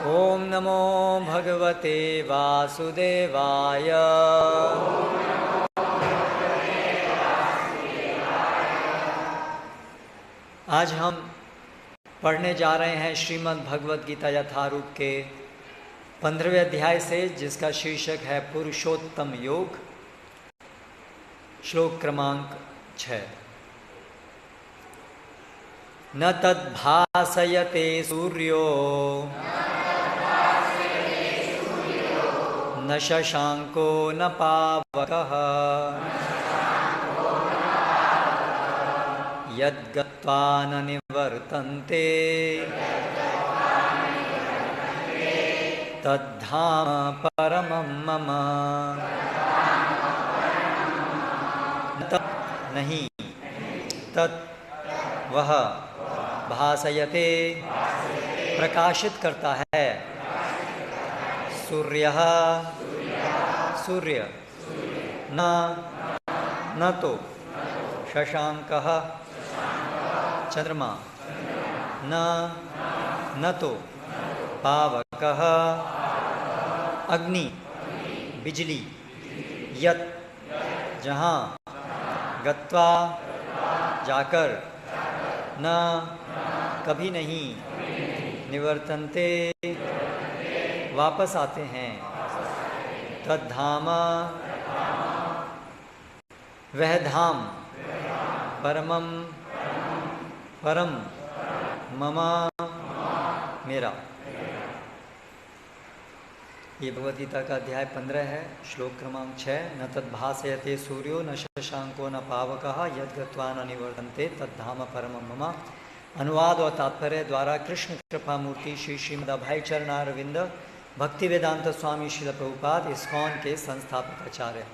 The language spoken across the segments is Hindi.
ओम नमो भगवते वासुदेवाय। आज हम पढ़ने जा रहे हैं श्रीमद् भगवद गीता यथारूप के 15वें अध्याय से, जिसका शीर्षक है पुरुषोत्तम योग। श्लोक क्रमांक 6। न तद्भासयते सूर्यो न शशांको न पावकः यद्गत्वा न निवर्तन्ते तद्धाम परमं मम। नहीं, तत् वह भासयते प्रकाशित करता है, सूर्यः सूर्य, न तो शशांकः चंद्रमा, न तो पावकः अग्नि बिजली, यत् जहाँ, गत्वा जाकर, न कभी नहीं, निवर्तन्ते वापस आते हैं, तद्धाम वह धाम, परमं परम, मम मेरा। ये भगवद गीता का अध्याय 15 है, श्लोक क्रमांक 6। न तद्भासयते सूर्यो न शशांको न पावकः यद्गत्वा न निवर्तन्ते तद्धाम परमं मम। अनुवाद और तात्पर्य द्वारा कृष्ण कृपा मूर्ति श्री श्रीमद् अभय चरणारविंद भक्ति वेदांत स्वामी श्रील प्रभुपाद इस्कॉन के संस्थापक आचार्य।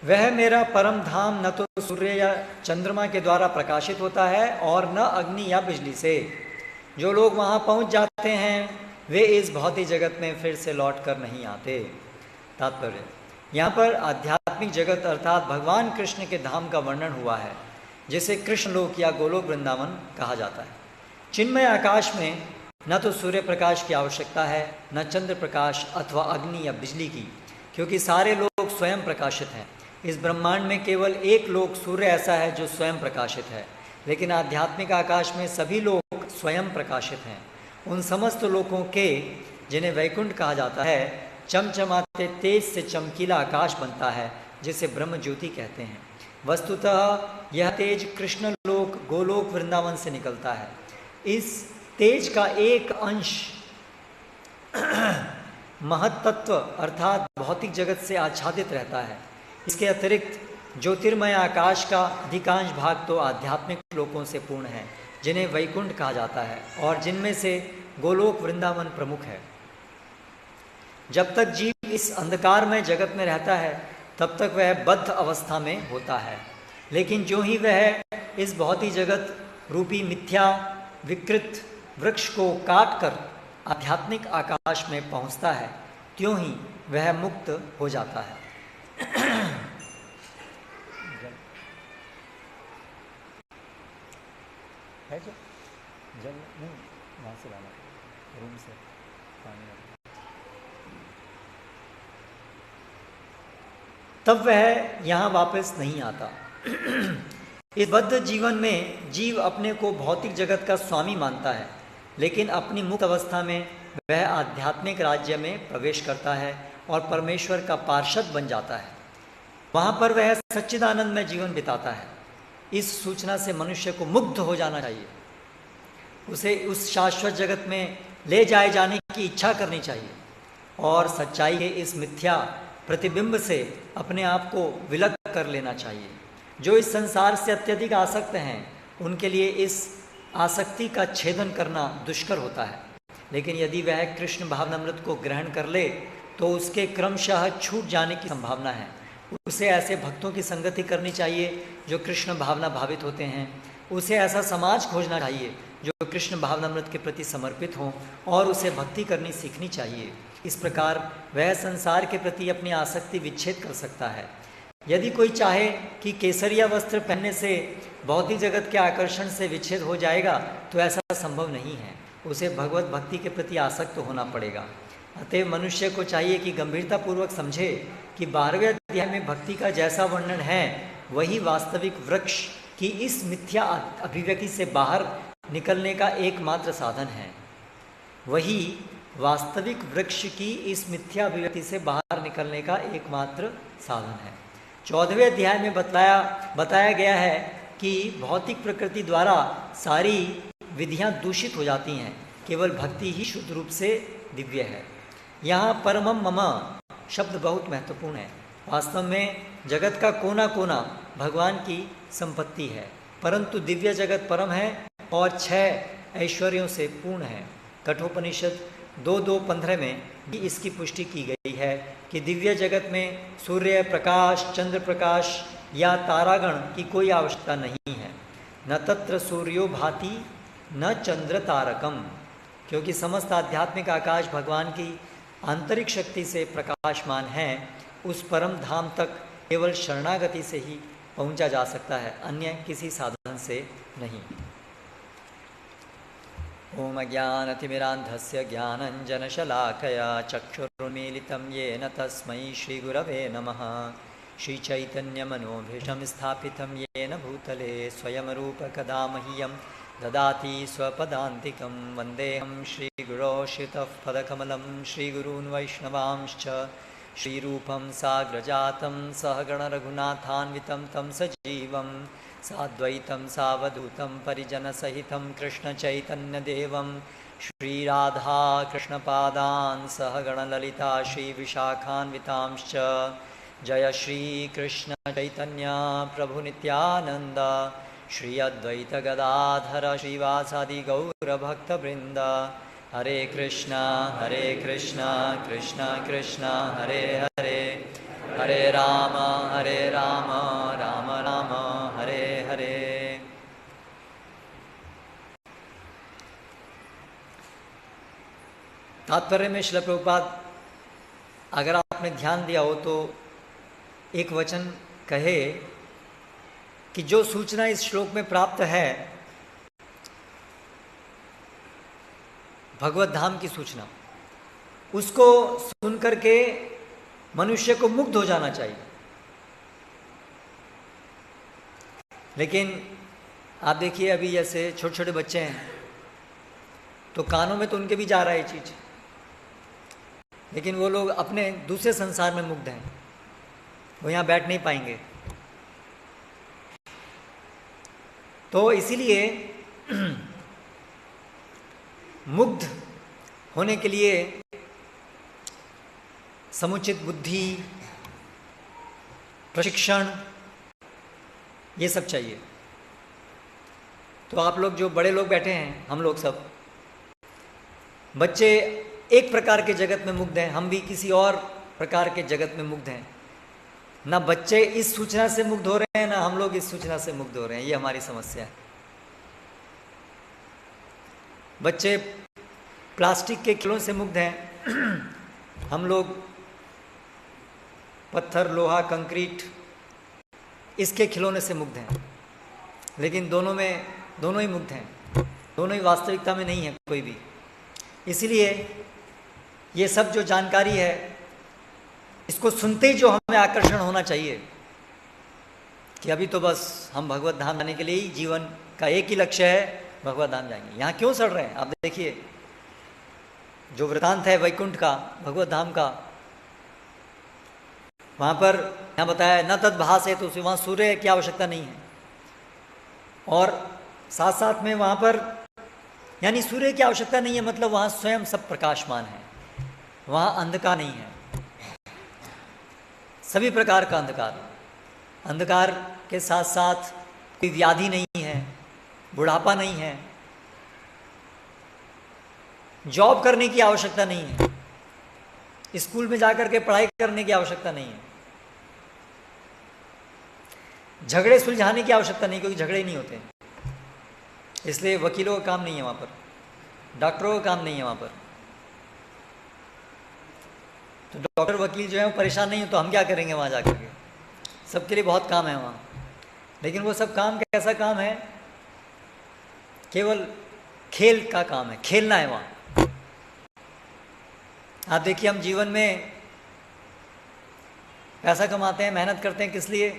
वह मेरा परम धाम न तो सूर्य या चंद्रमा के द्वारा प्रकाशित होता है और न अग्नि या बिजली से। जो लोग वहाँ पहुँच जाते हैं वे इस भौतिक जगत में फिर से लौट कर नहीं आते। तात्पर्य, यहाँ पर आध्यात्मिक जगत अर्थात भगवान कृष्ण के धाम का वर्णन हुआ है, जिसे कृष्ण लोक या गोलोक वृंदावन कहा जाता है। चिन्मय आकाश में न तो सूर्य प्रकाश की आवश्यकता है, न चंद्र प्रकाश अथवा अग्नि या बिजली की, क्योंकि सारे लोग स्वयं प्रकाशित हैं। इस ब्रह्मांड में केवल एक लोक सूर्य ऐसा है जो स्वयं प्रकाशित है, लेकिन आध्यात्मिक आकाश में सभी लोग स्वयं प्रकाशित हैं। उन समस्त लोकों के, जिन्हें वैकुंठ कहा जाता है, चमचमाते तेज से चमकीला आकाश बनता है, जिसे ब्रह्म ज्योति कहते हैं। वस्तुतः यह तेज कृष्ण लोक गोलोक वृंदावन से निकलता है। इस तेज का एक अंश महत्तत्व अर्थात भौतिक जगत से आच्छादित रहता है। इसके अतिरिक्त ज्योतिर्मय आकाश का अधिकांश भाग तो आध्यात्मिक लोकों से पूर्ण है, जिन्हें वैकुंठ कहा जाता है और जिनमें से गोलोक वृंदावन प्रमुख है। जब तक जीव इस अंधकारमय जगत में रहता है तब तक वह बद्ध अवस्था में होता है, लेकिन जो ही वह इस भौतिक जगत रूपी मिथ्या विकृत वृक्ष को काट कर आध्यात्मिक आकाश में पहुंचता है, त्यों ही वह मुक्त हो जाता है। है जल नहीं, वहाँ से लाना रूम से पानी। तब वह यहाँ वापस नहीं आता। इस बद्ध जीवन में जीव अपने को भौतिक जगत का स्वामी मानता है, लेकिन अपनी मुक्त अवस्था में वह आध्यात्मिक राज्य में प्रवेश करता है और परमेश्वर का पार्षद बन जाता है। वहाँ पर वह सच्चिदानंद में जीवन बिताता है। इस सूचना से मनुष्य को मुग्ध हो जाना चाहिए। उसे उस शाश्वत जगत में ले जाए जाने की इच्छा करनी चाहिए और सच्चाई के इस मिथ्या प्रतिबिंब से अपने आप को विलग कर लेना चाहिए। जो इस संसार से अत्यधिक आसक्त हैं, उनके लिए इस आसक्ति का छेदन करना दुष्कर होता है, लेकिन यदि वह कृष्ण भावनामृत को ग्रहण कर ले तो उसके क्रमशः छूट जाने की संभावना है। उसे ऐसे भक्तों की संगति करनी चाहिए जो कृष्ण भावना भावित होते हैं। उसे ऐसा समाज खोजना चाहिए जो कृष्ण भावनामृत के प्रति समर्पित हों और उसे भक्ति करनी सीखनी चाहिए। इस प्रकार वह संसार के प्रति अपनी आसक्ति विच्छेद कर सकता है। यदि कोई चाहे कि केसरिया वस्त्र पहनने से भौतिक जगत के आकर्षण से विच्छेद हो जाएगा तो ऐसा संभव नहीं है। उसे भगवत भक्ति के प्रति आसक्त होना पड़ेगा। अतः मनुष्य को चाहिए कि गंभीरतापूर्वक समझे कि 12वें अध्याय में भक्ति का जैसा वर्णन है वही वास्तविक वृक्ष की इस मिथ्या अभिव्यक्ति से बाहर निकलने का एकमात्र साधन है। वही वास्तविक वृक्ष की इस मिथ्या अभिव्यक्ति से बाहर निकलने का एकमात्र साधन है। 14वें अध्याय में बताया गया है कि भौतिक प्रकृति द्वारा सारी विधियां दूषित हो जाती हैं, केवल भक्ति ही शुद्ध रूप से दिव्य है। यहाँ परमम मम शब्द बहुत महत्वपूर्ण है। वास्तव में जगत का कोना कोना भगवान की संपत्ति है, परंतु दिव्य जगत परम है और 6 ऐश्वर्यों से पूर्ण है। कठोपनिषद 2:2-15 में भी इसकी पुष्टि की गई है कि दिव्य जगत में सूर्य प्रकाश, चंद्र प्रकाश या तारागण की कोई आवश्यकता नहीं है। न तत्र सूर्यो भाति न चंद्र तारकम, क्योंकि समस्त आध्यात्मिक आकाश भगवान की आंतरिक शक्ति से प्रकाशमान है। उस परम धाम तक केवल शरणागति से ही पहुंचा जा सकता है, अन्य किसी साधन से नहीं। ओम ज्ञानतिमिरान्धस्य ज्ञानञ्जनशलाकया चक्षुरुन्मीलितं येन तस्मै श्रीगुरवे नमः। श्रीचैतन्यमनोभीष्टं स्थापितं येन भूतले स्वयं रूपकदा मह्यं ददाति स्वपदान्तिकं। वन्देऽहं श्रीगुरो श्रितः पदकमलं श्रीगुरून् वैष्णवांश्च। श्रीरूपं साग्रजातं सहगणरघुनाथान्वितं तं सजीवं साद्वैतं सावधूतं परिजनसहितं कृष्णचैतन्यदेवं श्रीराधा कृष्णपादान् सहगणललिता श्रीविशाखान्वितांश्च। जय श्रीकृष्ण चैतन्य प्रभु नित्यानंद श्री अद्वैत गदाधर श्रीवासादि गौरभक्तवृंद। हरे कृष्णा कृष्ण कृष्ण हरे हरे, हरे राम राम राम हरे हरे। तात्पर्य में श्रील प्रभुपाद अगर आपने ध्यान दिया हो तो एक वचन कहे कि जो सूचना इस श्लोक में प्राप्त है भगवत धाम की सूचना, उसको सुनकर के मनुष्य को मुग्ध हो जाना चाहिए। लेकिन आप देखिए अभी जैसे छोटे छोटे बच्चे हैं तो कानों में तो उनके भी जा रहा है ये चीज, लेकिन वो लोग अपने दूसरे संसार में मुग्ध हैं, वो यहाँ बैठ नहीं पाएंगे। तो इसीलिए मुग्ध होने के लिए समुचित बुद्धि, प्रशिक्षण, ये सब चाहिए। तो आप लोग जो बड़े लोग बैठे हैं, हम लोग सब बच्चे एक प्रकार के जगत में मुग्ध हैं, हम भी किसी और प्रकार के जगत में मुग्ध हैं। ना बच्चे इस सूचना से मुग्ध हो रहे हैं, ना हम लोग इस सूचना से मुग्ध हो रहे हैं। ये हमारी समस्या है। बच्चे प्लास्टिक के खिलौनों से मुग्ध हैं, हम लोग पत्थर, लोहा, कंक्रीट इसके खिलौने से मुग्ध हैं। लेकिन दोनों ही मुग्ध हैं, दोनों ही वास्तविकता में नहीं है कोई भी। इसलिए ये सब जो जानकारी है इसको सुनते ही जो हमें आकर्षण होना चाहिए कि अभी तो बस हम भगवत धाम जाने के लिए ही जीवन का एक ही लक्ष्य है, भगवत धाम जाएंगे। यहाँ क्यों सड़ रहे हैं आप देखिए, जो वृतांत है वैकुंठ का, भगवत धाम का, वहाँ पर यहाँ बताया न तद्भास है, तो वहाँ सूर्य की आवश्यकता नहीं है। और साथ साथ में वहाँ पर यानी सूर्य की आवश्यकता नहीं है, मतलब वहाँ स्वयं सब प्रकाशमान है, वहाँ अंधकार नहीं है, सभी प्रकार का अंधकार के साथ साथ कोई व्याधि नहीं है, बुढ़ापा नहीं है, जॉब करने की आवश्यकता नहीं है, स्कूल में जाकर के पढ़ाई करने की आवश्यकता नहीं है, झगड़े सुलझाने की आवश्यकता नहीं, क्योंकि झगड़े ही नहीं होते। इसलिए वकीलों का काम नहीं है वहाँ पर, डॉक्टरों का काम नहीं है वहाँ पर। तो डॉक्टर वकील जो है वो परेशान नहीं हो तो हम क्या करेंगे वहाँ जाकर के? सबके लिए बहुत काम है वहाँ। लेकिन वो सब काम कैसा काम है? केवल खेल का काम है, खेलना है वहाँ। आप देखिए, हम जीवन में पैसा कमाते हैं, मेहनत करते हैं, किस लिए?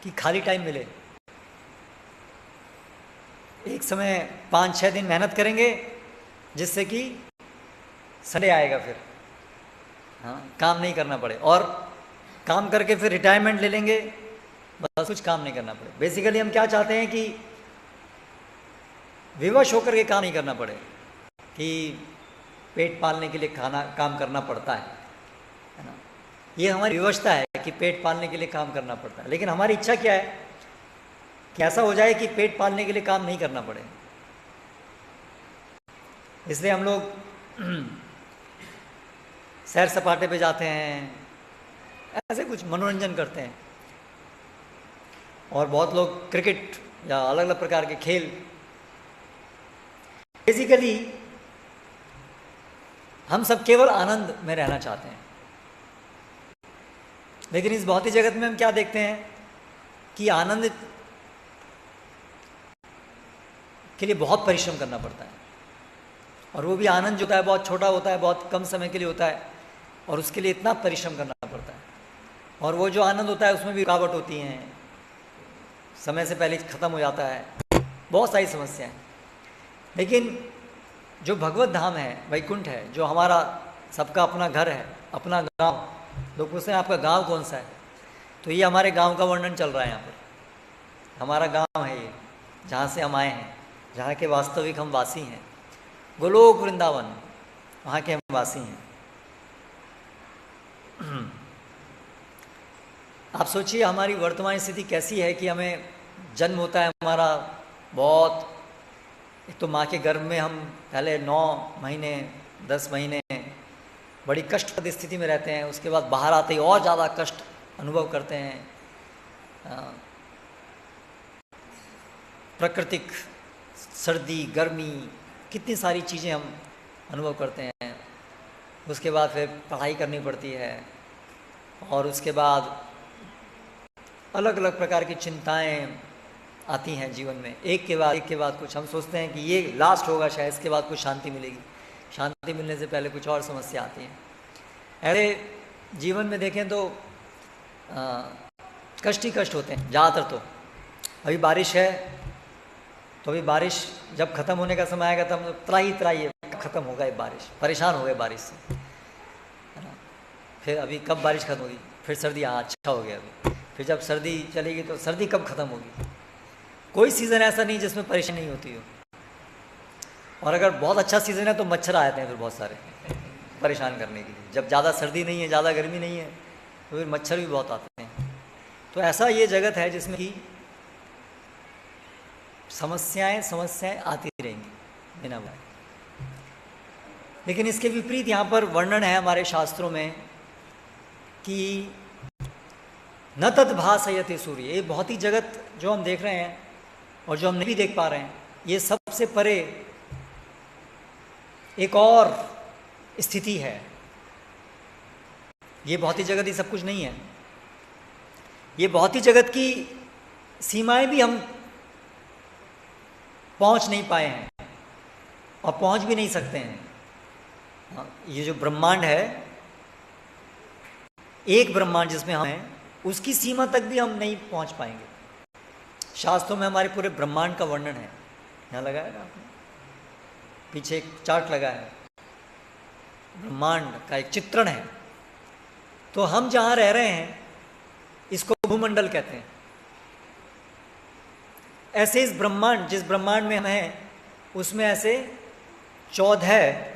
कि खाली टाइम मिले। एक समय 5-6 दिन मेहनत करेंगे जिससे कि संडे आएगा फिर, हाँ, काम नहीं करना पड़े, और काम करके फिर रिटायरमेंट ले लेंगे, बस कुछ काम नहीं करना पड़े। बेसिकली हम क्या चाहते हैं कि विवश होकर के काम नहीं करना पड़े, कि पेट पालने के लिए काम करना पड़ता है ना। ये हमारी विवशता है कि पेट पालने के लिए काम करना पड़ता है, लेकिन हमारी इच्छा क्या है कि ऐसा हो जाए कि पेट पालने के लिए काम नहीं करना पड़े। इसलिए हम लोग सैर सपाटे पे जाते हैं, ऐसे कुछ मनोरंजन करते हैं, और बहुत लोग क्रिकेट या अलग अलग प्रकार के खेल। बेसिकली हम सब केवल आनंद में रहना चाहते हैं, लेकिन इस भौतिक जगत में हम क्या देखते हैं कि आनंद के लिए बहुत परिश्रम करना पड़ता है, और वो भी आनंद जो होता है बहुत छोटा होता है, बहुत कम समय के लिए होता है, और उसके लिए इतना परिश्रम करना पड़ता है। और वो जो आनंद होता है उसमें भी रुकावट होती हैं, समय से पहले ख़त्म हो जाता है, बहुत सारी समस्याएं। लेकिन जो भगवत धाम है, वैकुंठ है, जो हमारा सबका अपना घर है, अपना गांव। लोग पूछते हैं आपका गांव कौन सा है, तो ये हमारे गांव का वर्णन चल रहा है यहाँ पर। हमारा गांव है ये, जहाँ से हम आए हैं, जहाँ के वास्तविक हम वासी हैं। गोलोक वृंदावन, वहाँ के हम वासी हैं। आप सोचिए हमारी वर्तमान स्थिति कैसी है कि हमें जन्म होता है हमारा, बहुत, एक तो माँ के गर्भ में हम पहले 9 महीने 10 महीने बड़ी कष्टप्रद स्थिति में रहते हैं, उसके बाद बाहर आते ही और ज़्यादा कष्ट अनुभव करते हैं। प्राकृतिक सर्दी गर्मी, कितनी सारी चीज़ें हम अनुभव करते हैं। उसके बाद फिर पढ़ाई करनी पड़ती है, और उसके बाद अलग अलग प्रकार की चिंताएं आती हैं जीवन में, एक के बाद कुछ। हम सोचते हैं कि ये लास्ट होगा, शायद इसके बाद कुछ शांति मिलेगी। शांति मिलने से पहले कुछ और समस्या आती हैं। ऐसे जीवन में देखें तो कष्ट ही कष्ट होते हैं ज़्यादातर। तो अभी बारिश है, तो अभी बारिश जब ख़त्म होने का समय आएगा तो हम त्राही ख़त्म होगा ये बारिश, परेशान हो गए बारिश से, है ना। फिर अभी कब बारिश ख़त्म होगी, फिर सर्दी, हाँ अच्छा हो गया अभी, फिर जब सर्दी चलेगी तो सर्दी कब ख़त्म होगी। कोई सीज़न ऐसा नहीं जिसमें परेशानी नहीं होती हो। और अगर बहुत अच्छा सीज़न है तो मच्छर आते हैं फिर बहुत सारे परेशान करने के लिए। जब ज़्यादा सर्दी नहीं है, ज़्यादा गर्मी नहीं है, तो फिर मच्छर भी बहुत आते हैं। तो ऐसा ये जगत है जिसमें कि समस्याएं आती रहेंगी बिना बात। लेकिन इसके विपरीत यहाँ पर वर्णन है हमारे शास्त्रों में कि न तद्भासयते सूर्य। ये बहुत ही जगत जो हम देख रहे हैं और जो हम नहीं देख पा रहे हैं, ये सबसे परे एक और स्थिति है। ये भौतिक जगत ही सब कुछ नहीं है। ये भौतिक जगत की सीमाएं भी हम पहुंच नहीं पाए हैं और पहुंच भी नहीं सकते हैं। ये जो ब्रह्मांड है, एक ब्रह्मांड जिसमें हम हैं, उसकी सीमा तक भी हम नहीं पहुंच पाएंगे। शास्त्रों में हमारे पूरे ब्रह्मांड का वर्णन है। यहाँ लगाया ना आपने, पीछे एक चार्ट लगा है, ब्रह्मांड का एक चित्रण है। तो हम जहाँ रह रहे हैं इसको भूमंडल कहते हैं। ऐसे इस ब्रह्मांड, जिस ब्रह्मांड में हम हैं, उसमें ऐसे 14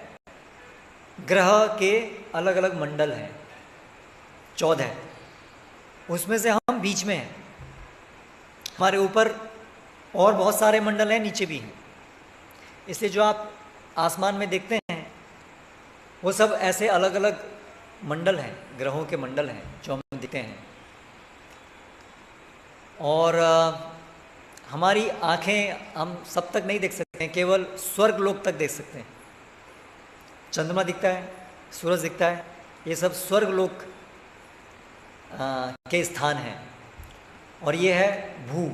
ग्रह के अलग अलग मंडल हैं। 14, उसमें से हम बीच में हैं। हमारे ऊपर और बहुत सारे मंडल हैं, नीचे भी हैं। इसलिए जो आप आसमान में देखते हैं वो सब ऐसे अलग अलग मंडल हैं, ग्रहों के मंडल हैं जो हम दिखते हैं। और हमारी आँखें हम सब तक नहीं देख सकते हैं, केवल स्वर्ग लोक तक देख सकते हैं। चंद्रमा दिखता है, सूरज दिखता है, ये सब स्वर्ग लोक के स्थान हैं। और ये है भू,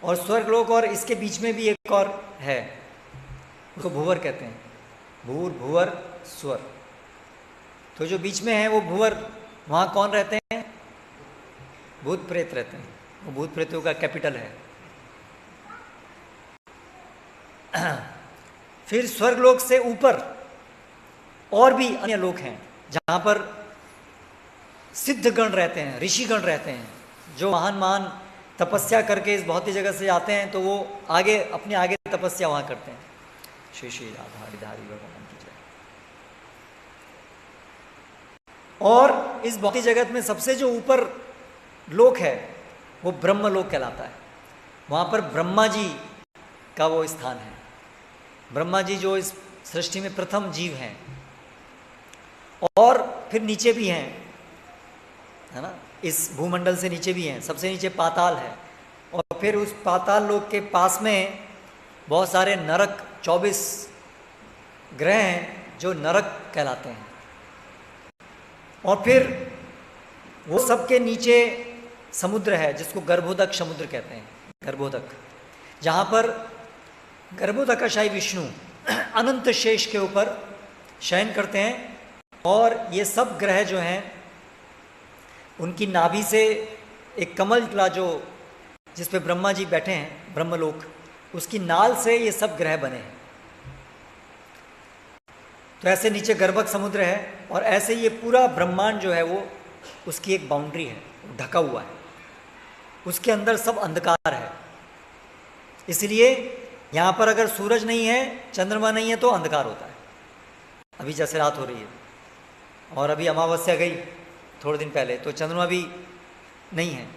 और स्वर्गलोक और इसके बीच में भी एक और है, उसको भूवर कहते हैं, भूर भूवर स्वर। तो जो बीच में है वो भूवर, वहाँ कौन रहते हैं? भूत प्रेत रहते हैं, वो भूत प्रेतों का कैपिटल है। फिर स्वर्गलोक से ऊपर और भी अन्य लोक हैं जहाँ पर सिद्धगण रहते हैं, ऋषिगण रहते हैं, जो महान महान तपस्या करके इस भौतिक जगत से आते हैं, तो वो आगे अपने आगे तपस्या वहाँ करते हैं। श्री श्री राधाधारी भगवान की जय। और इस भौतिक जगत में सबसे जो ऊपर लोक है वो ब्रह्म लोक कहलाता है। वहाँ पर ब्रह्मा जी का वो स्थान है। ब्रह्मा जी जो इस सृष्टि में प्रथम जीव हैं, और फिर नीचे भी हैं, है ना, इस भूमंडल से नीचे भी हैं। सबसे नीचे पाताल है, और फिर उस पाताल लोक के पास में बहुत सारे नरक, 24 ग्रह हैं जो नरक कहलाते हैं। और फिर वो सबके नीचे समुद्र है जिसको गर्भोदक समुद्र कहते हैं, गर्भोदक, जहाँ पर गर्भोदकाशायी विष्णु अनंत शेष के ऊपर शयन करते हैं। और ये सब ग्रह जो हैं उनकी नाभि से एक कमल निकला, जो जिस पे ब्रह्मा जी बैठे हैं, ब्रह्मलोक, उसकी नाल से ये सब ग्रह बने हैं। तो ऐसे नीचे गर्भक समुद्र है, और ऐसे ये पूरा ब्रह्मांड जो है वो उसकी एक बाउंड्री है, ढका हुआ है, उसके अंदर सब अंधकार है। इसलिए यहाँ पर अगर सूरज नहीं है, चंद्रमा नहीं है, तो अंधकार होता है। अभी जैसे रात हो रही है, और अभी अमावस्या गई थोड़े दिन पहले, तो चंद्रमा भी नहीं है,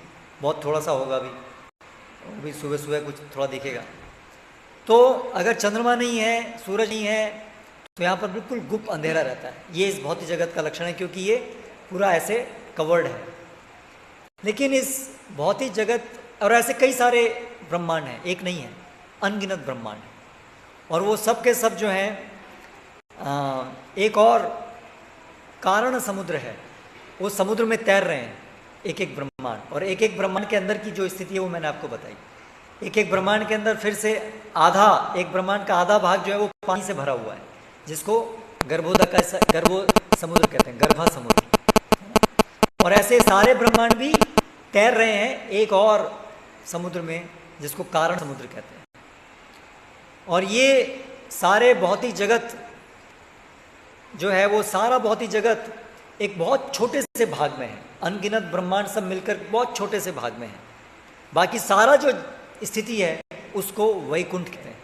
बहुत थोड़ा सा होगा अभी सुबह सुबह कुछ थोड़ा दिखेगा। तो अगर चंद्रमा नहीं है, सूरज नहीं है, तो यहाँ पर बिल्कुल गुप्त अंधेरा रहता है। ये इस भौतिक जगत का लक्षण है, क्योंकि ये पूरा ऐसे कवर्ड है। लेकिन इस भौतिक जगत, और ऐसे कई सारे ब्रह्मांड हैं, एक नहीं है, अनगिनत ब्रह्मांड है। और वो सब के सब जो हैं, एक और कारण समुद्र है, वो समुद्र में तैर रहे हैं, एक एक ब्रह्मांड। और एक एक ब्रह्मांड के अंदर की जो स्थिति है वो मैंने आपको बताई। एक एक ब्रह्मांड के अंदर फिर से एक ब्रह्मांड का आधा भाग जो है वो पानी से भरा हुआ है, जिसको गर्भो समुद्र कहते हैं, गर्भा समुद्र। और ऐसे सारे ब्रह्मांड भी तैर रहे हैं एक और समुद्र में, जिसको कारण समुद्र कहते हैं। और ये सारे भौतिक जगत जो है, वो सारा भौतिक जगत एक बहुत छोटे से भाग में है। अनगिनत ब्रह्मांड सब मिलकर बहुत छोटे से भाग में है। बाकी सारा जो स्थिति है उसको वैकुंठ कहते हैं।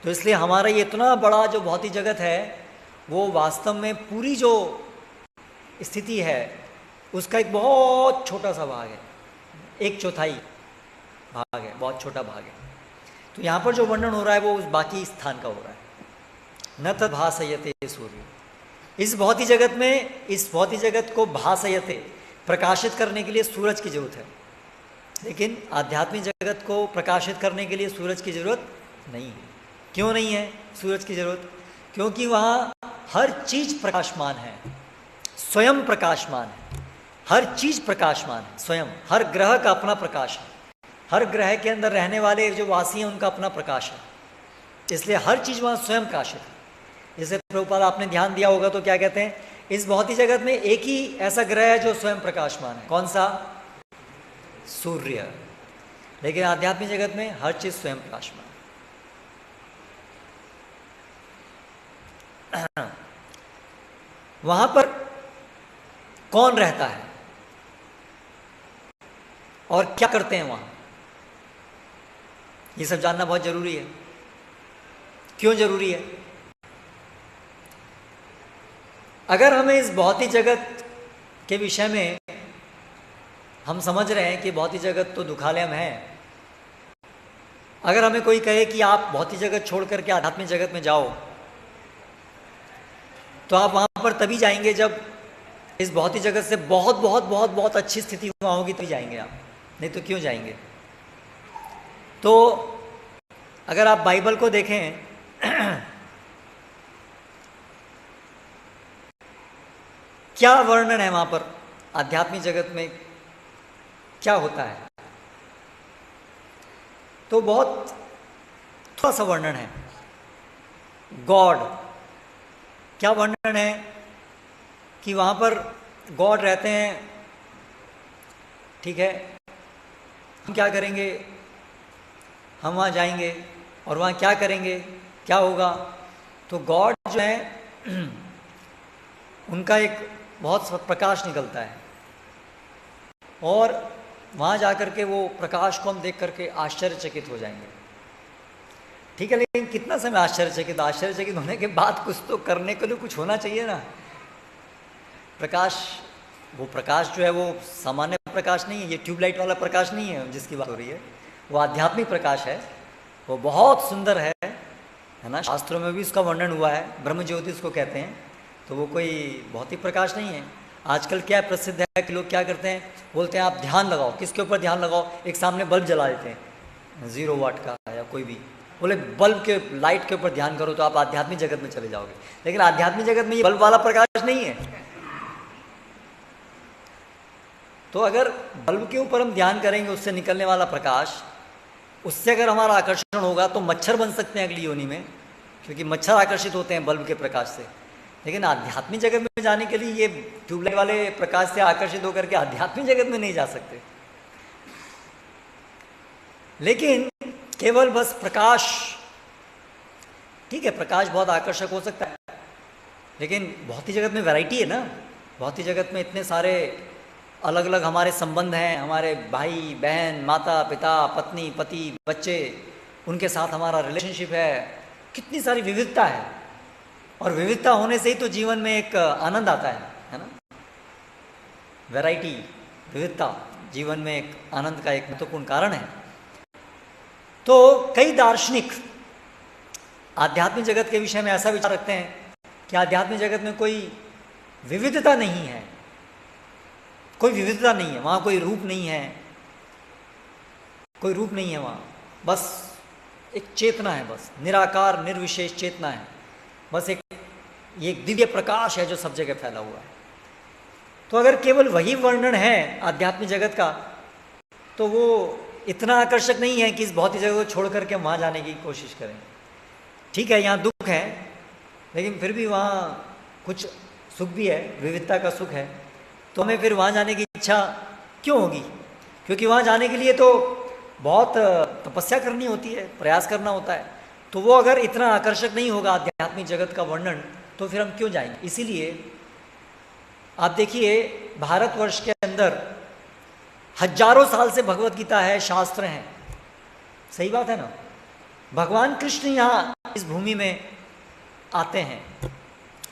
तो इसलिए हमारा ये इतना बड़ा जो भौतिक जगत है, वो वास्तव में पूरी जो स्थिति है उसका एक बहुत छोटा सा भाग है, 1/4 भाग है, बहुत छोटा भाग है। तो यहाँ पर जो वर्णन हो रहा है वो उस बाकी स्थान का हो रहा है। न तद भासयते सूर्य। इस भौतिक जगत में, इस भौतिक जगत को भासयते, प्रकाशित करने के लिए सूरज की जरूरत है। लेकिन आध्यात्मिक जगत को प्रकाशित करने के लिए सूरज की जरूरत नहीं है। क्यों नहीं है सूरज की जरूरत? क्योंकि वहाँ हर चीज प्रकाशमान है, स्वयं प्रकाशमान है, हर चीज प्रकाशमान है स्वयं। हर ग्रह का अपना प्रकाश है, हर ग्रह के अंदर रहने वाले जो वासी हैं उनका अपना प्रकाश है। इसलिए हर चीज वहाँ स्वयं प्रकाशित है। जैसे प्रभुपाद आपने ध्यान दिया होगा तो क्या कहते हैं, इस भौतिक जगत में एक ही ऐसा ग्रह है जो स्वयं प्रकाशमान है। कौन सा? सूर्य। लेकिन आध्यात्मिक जगत में हर चीज स्वयं प्रकाशमान। वहां पर कौन रहता है और क्या करते हैं वहां, ये सब जानना बहुत जरूरी है। क्यों जरूरी है? अगर हमें इस भौतिक जगत के विषय में हम समझ रहे हैं कि भौतिक जगत तो दुखालयम है, अगर हमें कोई कहे कि आप भौतिक जगत छोड़ करके आध्यात्मिक जगत में जाओ, तो आप वहां पर तभी जाएंगे जब इस भौतिक जगत से बहुत बहुत बहुत बहुत अच्छी स्थिति वहां होगी, तभी जाएंगे आप, नहीं तो क्यों जाएंगे? तो अगर आप बाइबल को देखें क्या वर्णन है वहां पर आध्यात्मिक जगत में क्या होता है। तो बहुत थोड़ा सा वर्णन है। गॉड, क्या वर्णन है कि वहाँ पर गॉड रहते हैं, ठीक है, हम क्या करेंगे, हम वहाँ जाएंगे और वहाँ क्या करेंगे, क्या होगा। तो गॉड जो है उनका एक बहुत प्रकाश निकलता है और वहाँ जाकर के वो प्रकाश को हम देख करके आश्चर्यचकित हो जाएंगे, ठीक है। लेकिन कितना समय आश्चर्यचकित होने के बाद कुछ तो करने के लिए कुछ होना चाहिए ना। प्रकाश, वो प्रकाश जो है वो सामान्य प्रकाश नहीं है, ये ट्यूबलाइट वाला प्रकाश नहीं है जिसकी बात हो रही है, वो आध्यात्मिक प्रकाश है, वो बहुत सुंदर है ना। शास्त्रों में भी उसका वर्णन हुआ है, ब्रह्म ज्योति उसको कहते हैं। तो वो कोई भौतिक प्रकाश नहीं है। आजकल क्या प्रसिद्ध है कि लोग क्या करते हैं, बोलते हैं आप ध्यान लगाओ। किसके ऊपर ध्यान लगाओ? एक सामने बल्ब जला देते हैं 0 वाट का या कोई भी, बोले बल्ब के लाइट के ऊपर ध्यान करो तो आप आध्यात्मिक जगत में चले जाओगे। लेकिन आध्यात्मिक जगत में ये बल्ब वाला प्रकाश नहीं है। तो अगर बल्ब के ऊपर हम ध्यान करेंगे, उससे निकलने वाला प्रकाश, उससे अगर हमारा आकर्षण होगा तो मच्छर बन सकते हैं अगली योनि में, क्योंकि मच्छर आकर्षित होते हैं बल्ब के प्रकाश से। लेकिन आध्यात्मिक जगत में जाने के लिए ये ट्यूबलाइट वाले प्रकाश से आकर्षित होकर के आध्यात्मिक जगत में नहीं जा सकते। लेकिन केवल बस प्रकाश, ठीक है, प्रकाश बहुत आकर्षक हो सकता है, लेकिन भौतिक जगत में वैरायटी है ना। भौतिक जगत में इतने सारे अलग अलग हमारे संबंध हैं, हमारे भाई बहन, माता पिता, पत्नी पति, बच्चे, उनके साथ हमारा रिलेशनशिप है, कितनी सारी विविधता है। और विविधता होने से ही तो जीवन में एक आनंद आता है ना। वैरायटी, विविधता जीवन में एक आनंद का एक महत्वपूर्ण कारण है। तो कई दार्शनिक आध्यात्मिक जगत के विषय में ऐसा विचार रखते हैं कि आध्यात्मिक जगत में कोई विविधता नहीं है, कोई विविधता नहीं है, वहाँ कोई रूप नहीं है, कोई रूप नहीं है वहाँ, बस एक चेतना है, बस निराकार निर्विशेष चेतना है, बस एक दिव्य प्रकाश है जो सब जगह फैला हुआ है। तो अगर केवल वही वर्णन है आध्यात्मिक जगत का, तो वो इतना आकर्षक नहीं है कि इस भौतिक जगत को छोड़ करके वहाँ जाने की कोशिश करें। ठीक है, यहाँ दुख है, लेकिन फिर भी वहाँ कुछ सुख भी है, विविधता का सुख है। तो हमें फिर वहाँ जाने की इच्छा क्यों होगी? क्योंकि वहाँ जाने के लिए तो बहुत तपस्या करनी होती है, प्रयास करना होता है। तो वो अगर इतना आकर्षक नहीं होगा आध्यात्मिक जगत का वर्णन, तो फिर हम क्यों जाएंगे? इसीलिए आप देखिए, भारतवर्ष के अंदर हजारों साल से भगवत गीता है, शास्त्र हैं, सही बात है ना। भगवान कृष्ण यहाँ इस भूमि में आते हैं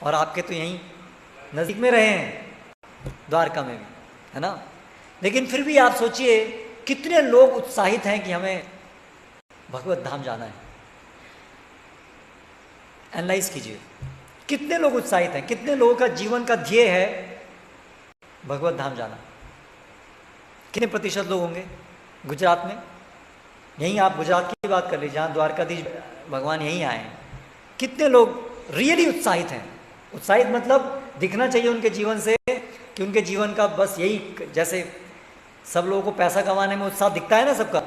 और आपके तो यहीं नज़दीक में रहे हैं, द्वारका में भी, है ना। लेकिन फिर भी आप सोचिए कितने लोग उत्साहित हैं कि हमें भगवत धाम जाना है। एनालाइज कीजिए, कितने लोग उत्साहित हैं, कितने लोगों का जीवन का ध्येय है भगवत धाम जाना। कितने प्रतिशत लोग होंगे गुजरात में? यहीं आप गुजरात की बात कर लीजिए, जहाँ द्वारकाधीश भगवान यहीं आए हैं। कितने लोग रियली उत्साहित हैं? उत्साहित मतलब दिखना चाहिए उनके जीवन से कि उनके जीवन का बस यही, जैसे सब लोगों को पैसा कमाने में उत्साह दिखता है ना, सबका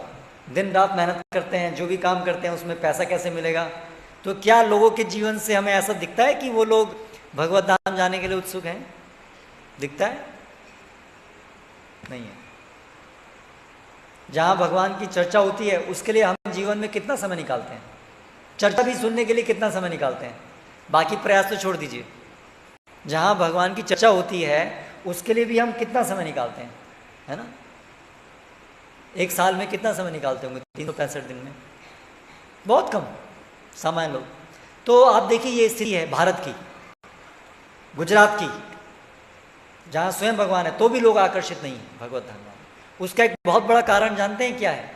दिन रात मेहनत करते हैं, जो भी काम करते हैं उसमें पैसा कैसे मिलेगा। तो क्या लोगों के जीवन से हमें ऐसा दिखता है कि वो लोग भगवत धाम जाने के लिए उत्सुक हैं? दिखता है? नहीं है। जहाँ भगवान की चर्चा होती है उसके लिए हम जीवन में कितना समय निकालते हैं? चर्चा भी सुनने के लिए कितना समय निकालते हैं? बाकी प्रयास तो छोड़ दीजिए। जहाँ भगवान की चर्चा होती है उसके लिए भी हम कितना समय निकालते हैं, है ना। एक साल में कितना समय निकालते होंगे? 365 दिन में बहुत कम सामान्य लोग। तो आप देखिए ये स्थिति है भारत की, गुजरात की, जहाँ स्वयं भगवान है तो भी लोग आकर्षित नहीं है भगवत धाम। उसका एक बहुत बड़ा कारण जानते हैं क्या है?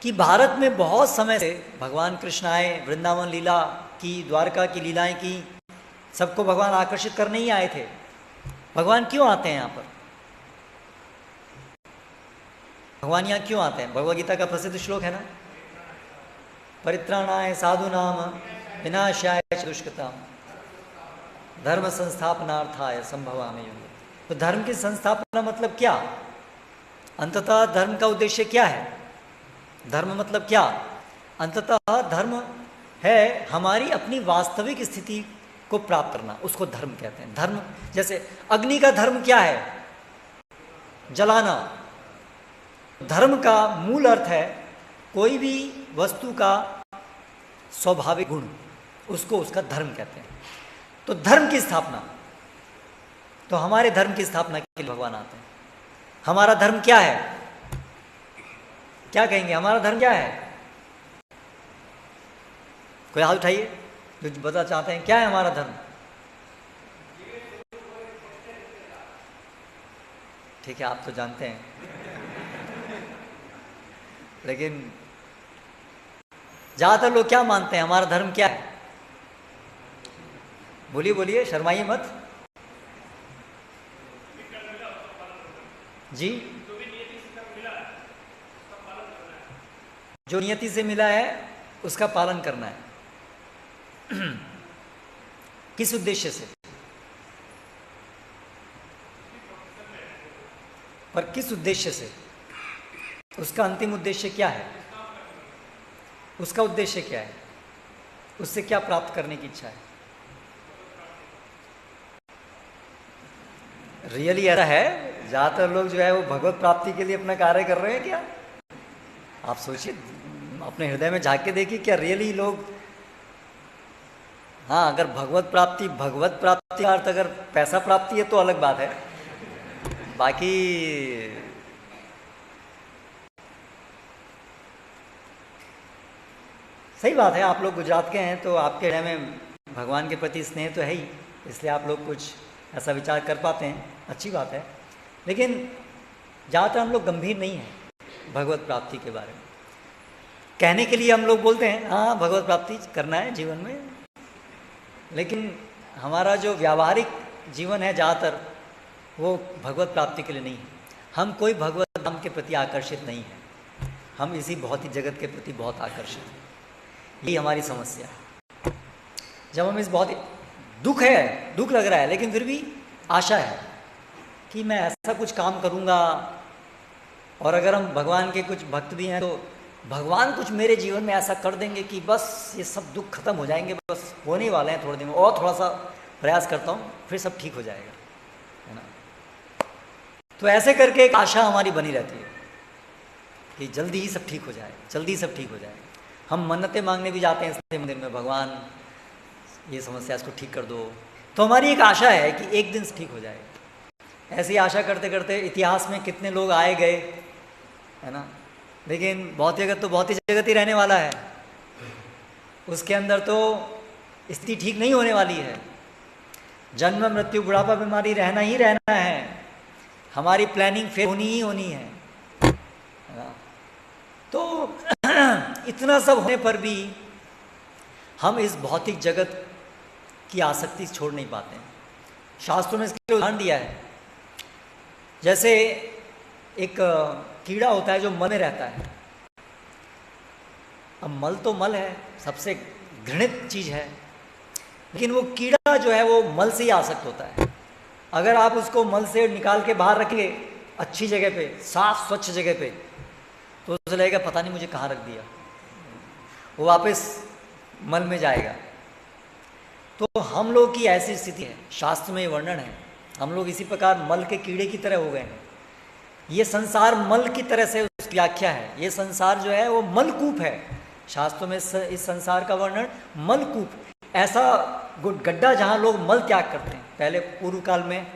कि भारत में बहुत समय से भगवान कृष्ण आए, वृंदावन लीला की, द्वारका की लीलाएं की, सबको भगवान आकर्षित करने ही आए थे। भगवान क्यों आते हैं यहाँ पर? भगवान यहाँ क्यों आते हैं? भगवद गीता का प्रसिद्ध श्लोक है ना, परित्राणाय साधूनाम विनाशाय च दुष्कृताम धर्म संस्थापनार्थाय संभवामि युगे। तो धर्म की संस्थापना मतलब क्या? अंततः धर्म का उद्देश्य क्या है? धर्म मतलब क्या? अंततः धर्म है हमारी अपनी वास्तविक स्थिति को प्राप्त करना, उसको धर्म कहते हैं। धर्म जैसे अग्नि का धर्म क्या है? जलाना। धर्म का मूल अर्थ है कोई भी वस्तु का स्वाभाविक गुण, उसको उसका धर्म कहते हैं। तो धर्म की स्थापना, तो हमारे धर्म की स्थापना के लिए भगवान आते हैं। हमारा धर्म क्या है? क्या कहेंगे हमारा धर्म क्या है? कोई हाथ उठाइए जो बता चाहते हैं क्या है हमारा धर्म। ठीक है, आप तो जानते हैं, लेकिन ज्यादातर लोग क्या मानते हैं हमारा धर्म क्या है? बोलिए बोलिए, शर्माइए मत जी। जो नियति से मिला है उसका पालन करना है। किस उद्देश्य से? पर किस उद्देश्य से? उसका अंतिम उद्देश्य क्या है? उसका उद्देश्य क्या है? उससे क्या प्राप्त करने की इच्छा है? रियली ऐसा है? ज्यादातर लोग जो है वो भगवत प्राप्ति के लिए अपना कार्य कर रहे हैं क्या? आप सोचिए, अपने हृदय में झांक के देखिए, क्या रियली लोग, हाँ अगर भगवत प्राप्ति का अर्थ अगर पैसा प्राप्ति है तो अलग बात है, बाकी सही बात है। आप लोग गुजरात के हैं तो आपके हृदय में भगवान के प्रति स्नेह तो है ही, इसलिए आप लोग कुछ ऐसा विचार कर पाते हैं, अच्छी बात है। लेकिन ज़्यादातर हम लोग गंभीर नहीं हैं भगवत प्राप्ति के बारे में। कहने के लिए हम लोग बोलते हैं हाँ भगवत प्राप्ति करना है जीवन में, लेकिन हमारा जो व्यावहारिक जीवन है ज़्यादातर वो भगवत प्राप्ति के लिए नहीं है। हम कोई भगवत धाम के प्रति आकर्षित नहीं है, हम इसी भौतिक जगत के प्रति बहुत आकर्षित हैं। यही हमारी समस्या है। जब हम इस भौतिक दुख है, दुख लग रहा है, लेकिन फिर भी आशा है कि मैं ऐसा कुछ काम करूँगा, और अगर हम भगवान के कुछ भक्त भी हैं तो भगवान कुछ मेरे जीवन में ऐसा कर देंगे कि बस ये सब दुख खत्म हो जाएंगे, बस होने वाले हैं थोड़े दिन में, और थोड़ा सा प्रयास करता हूँ फिर सब ठीक हो जाएगा, है ना। तो ऐसे करके एक आशा हमारी बनी रहती है कि जल्दी ही सब ठीक हो जाएगा, जल्दी ही सब ठीक हो जाएगा। हम मन्नतें मांगने भी जाते हैं इसलिए मंदिर में, भगवान ये समस्या इसको ठीक कर दो, तो हमारी एक आशा है कि एक दिन ठीक हो जाएगा। ऐसी आशा करते करते इतिहास में कितने लोग आए गए, है ना, लेकिन भौतिक जगत तो भौतिक जगत ही रहने वाला है, उसके अंदर तो स्थिति ठीक नहीं होने वाली है। जन्म मृत्यु बुढ़ापा बीमारी रहना ही रहना है, हमारी प्लानिंग फेल होनी ही होनी है ना? तो इतना सब होने पर भी हम इस भौतिक जगत की आसक्ति छोड़ नहीं पाते हैं। शास्त्रों में इसके लिए उदाहरण दिया है, जैसे एक कीड़ा होता है जो मल में रहता है। अब मल तो मल है, सबसे घृणित चीज़ है, लेकिन वो कीड़ा जो है वो मल से ही आसक्त होता है। अगर आप उसको मल से निकाल के बाहर रखेंगे अच्छी जगह पे, साफ स्वच्छ जगह पे, तो उसे लगेगा पता नहीं मुझे कहाँ रख दिया, वो वापस मल में जाएगा। तो हम लोग की ऐसी स्थिति है, शास्त्र में ये वर्णन है, हम लोग इसी प्रकार मल के कीड़े की तरह हो गए हैं। ये संसार मल की तरह से उसकी व्याख्या है, ये संसार जो है वो मलकूप है। शास्त्रों में इस संसार का वर्णन मलकूप, ऐसा गड्ढा जहाँ लोग मल त्याग करते हैं। पहले पूर्व काल में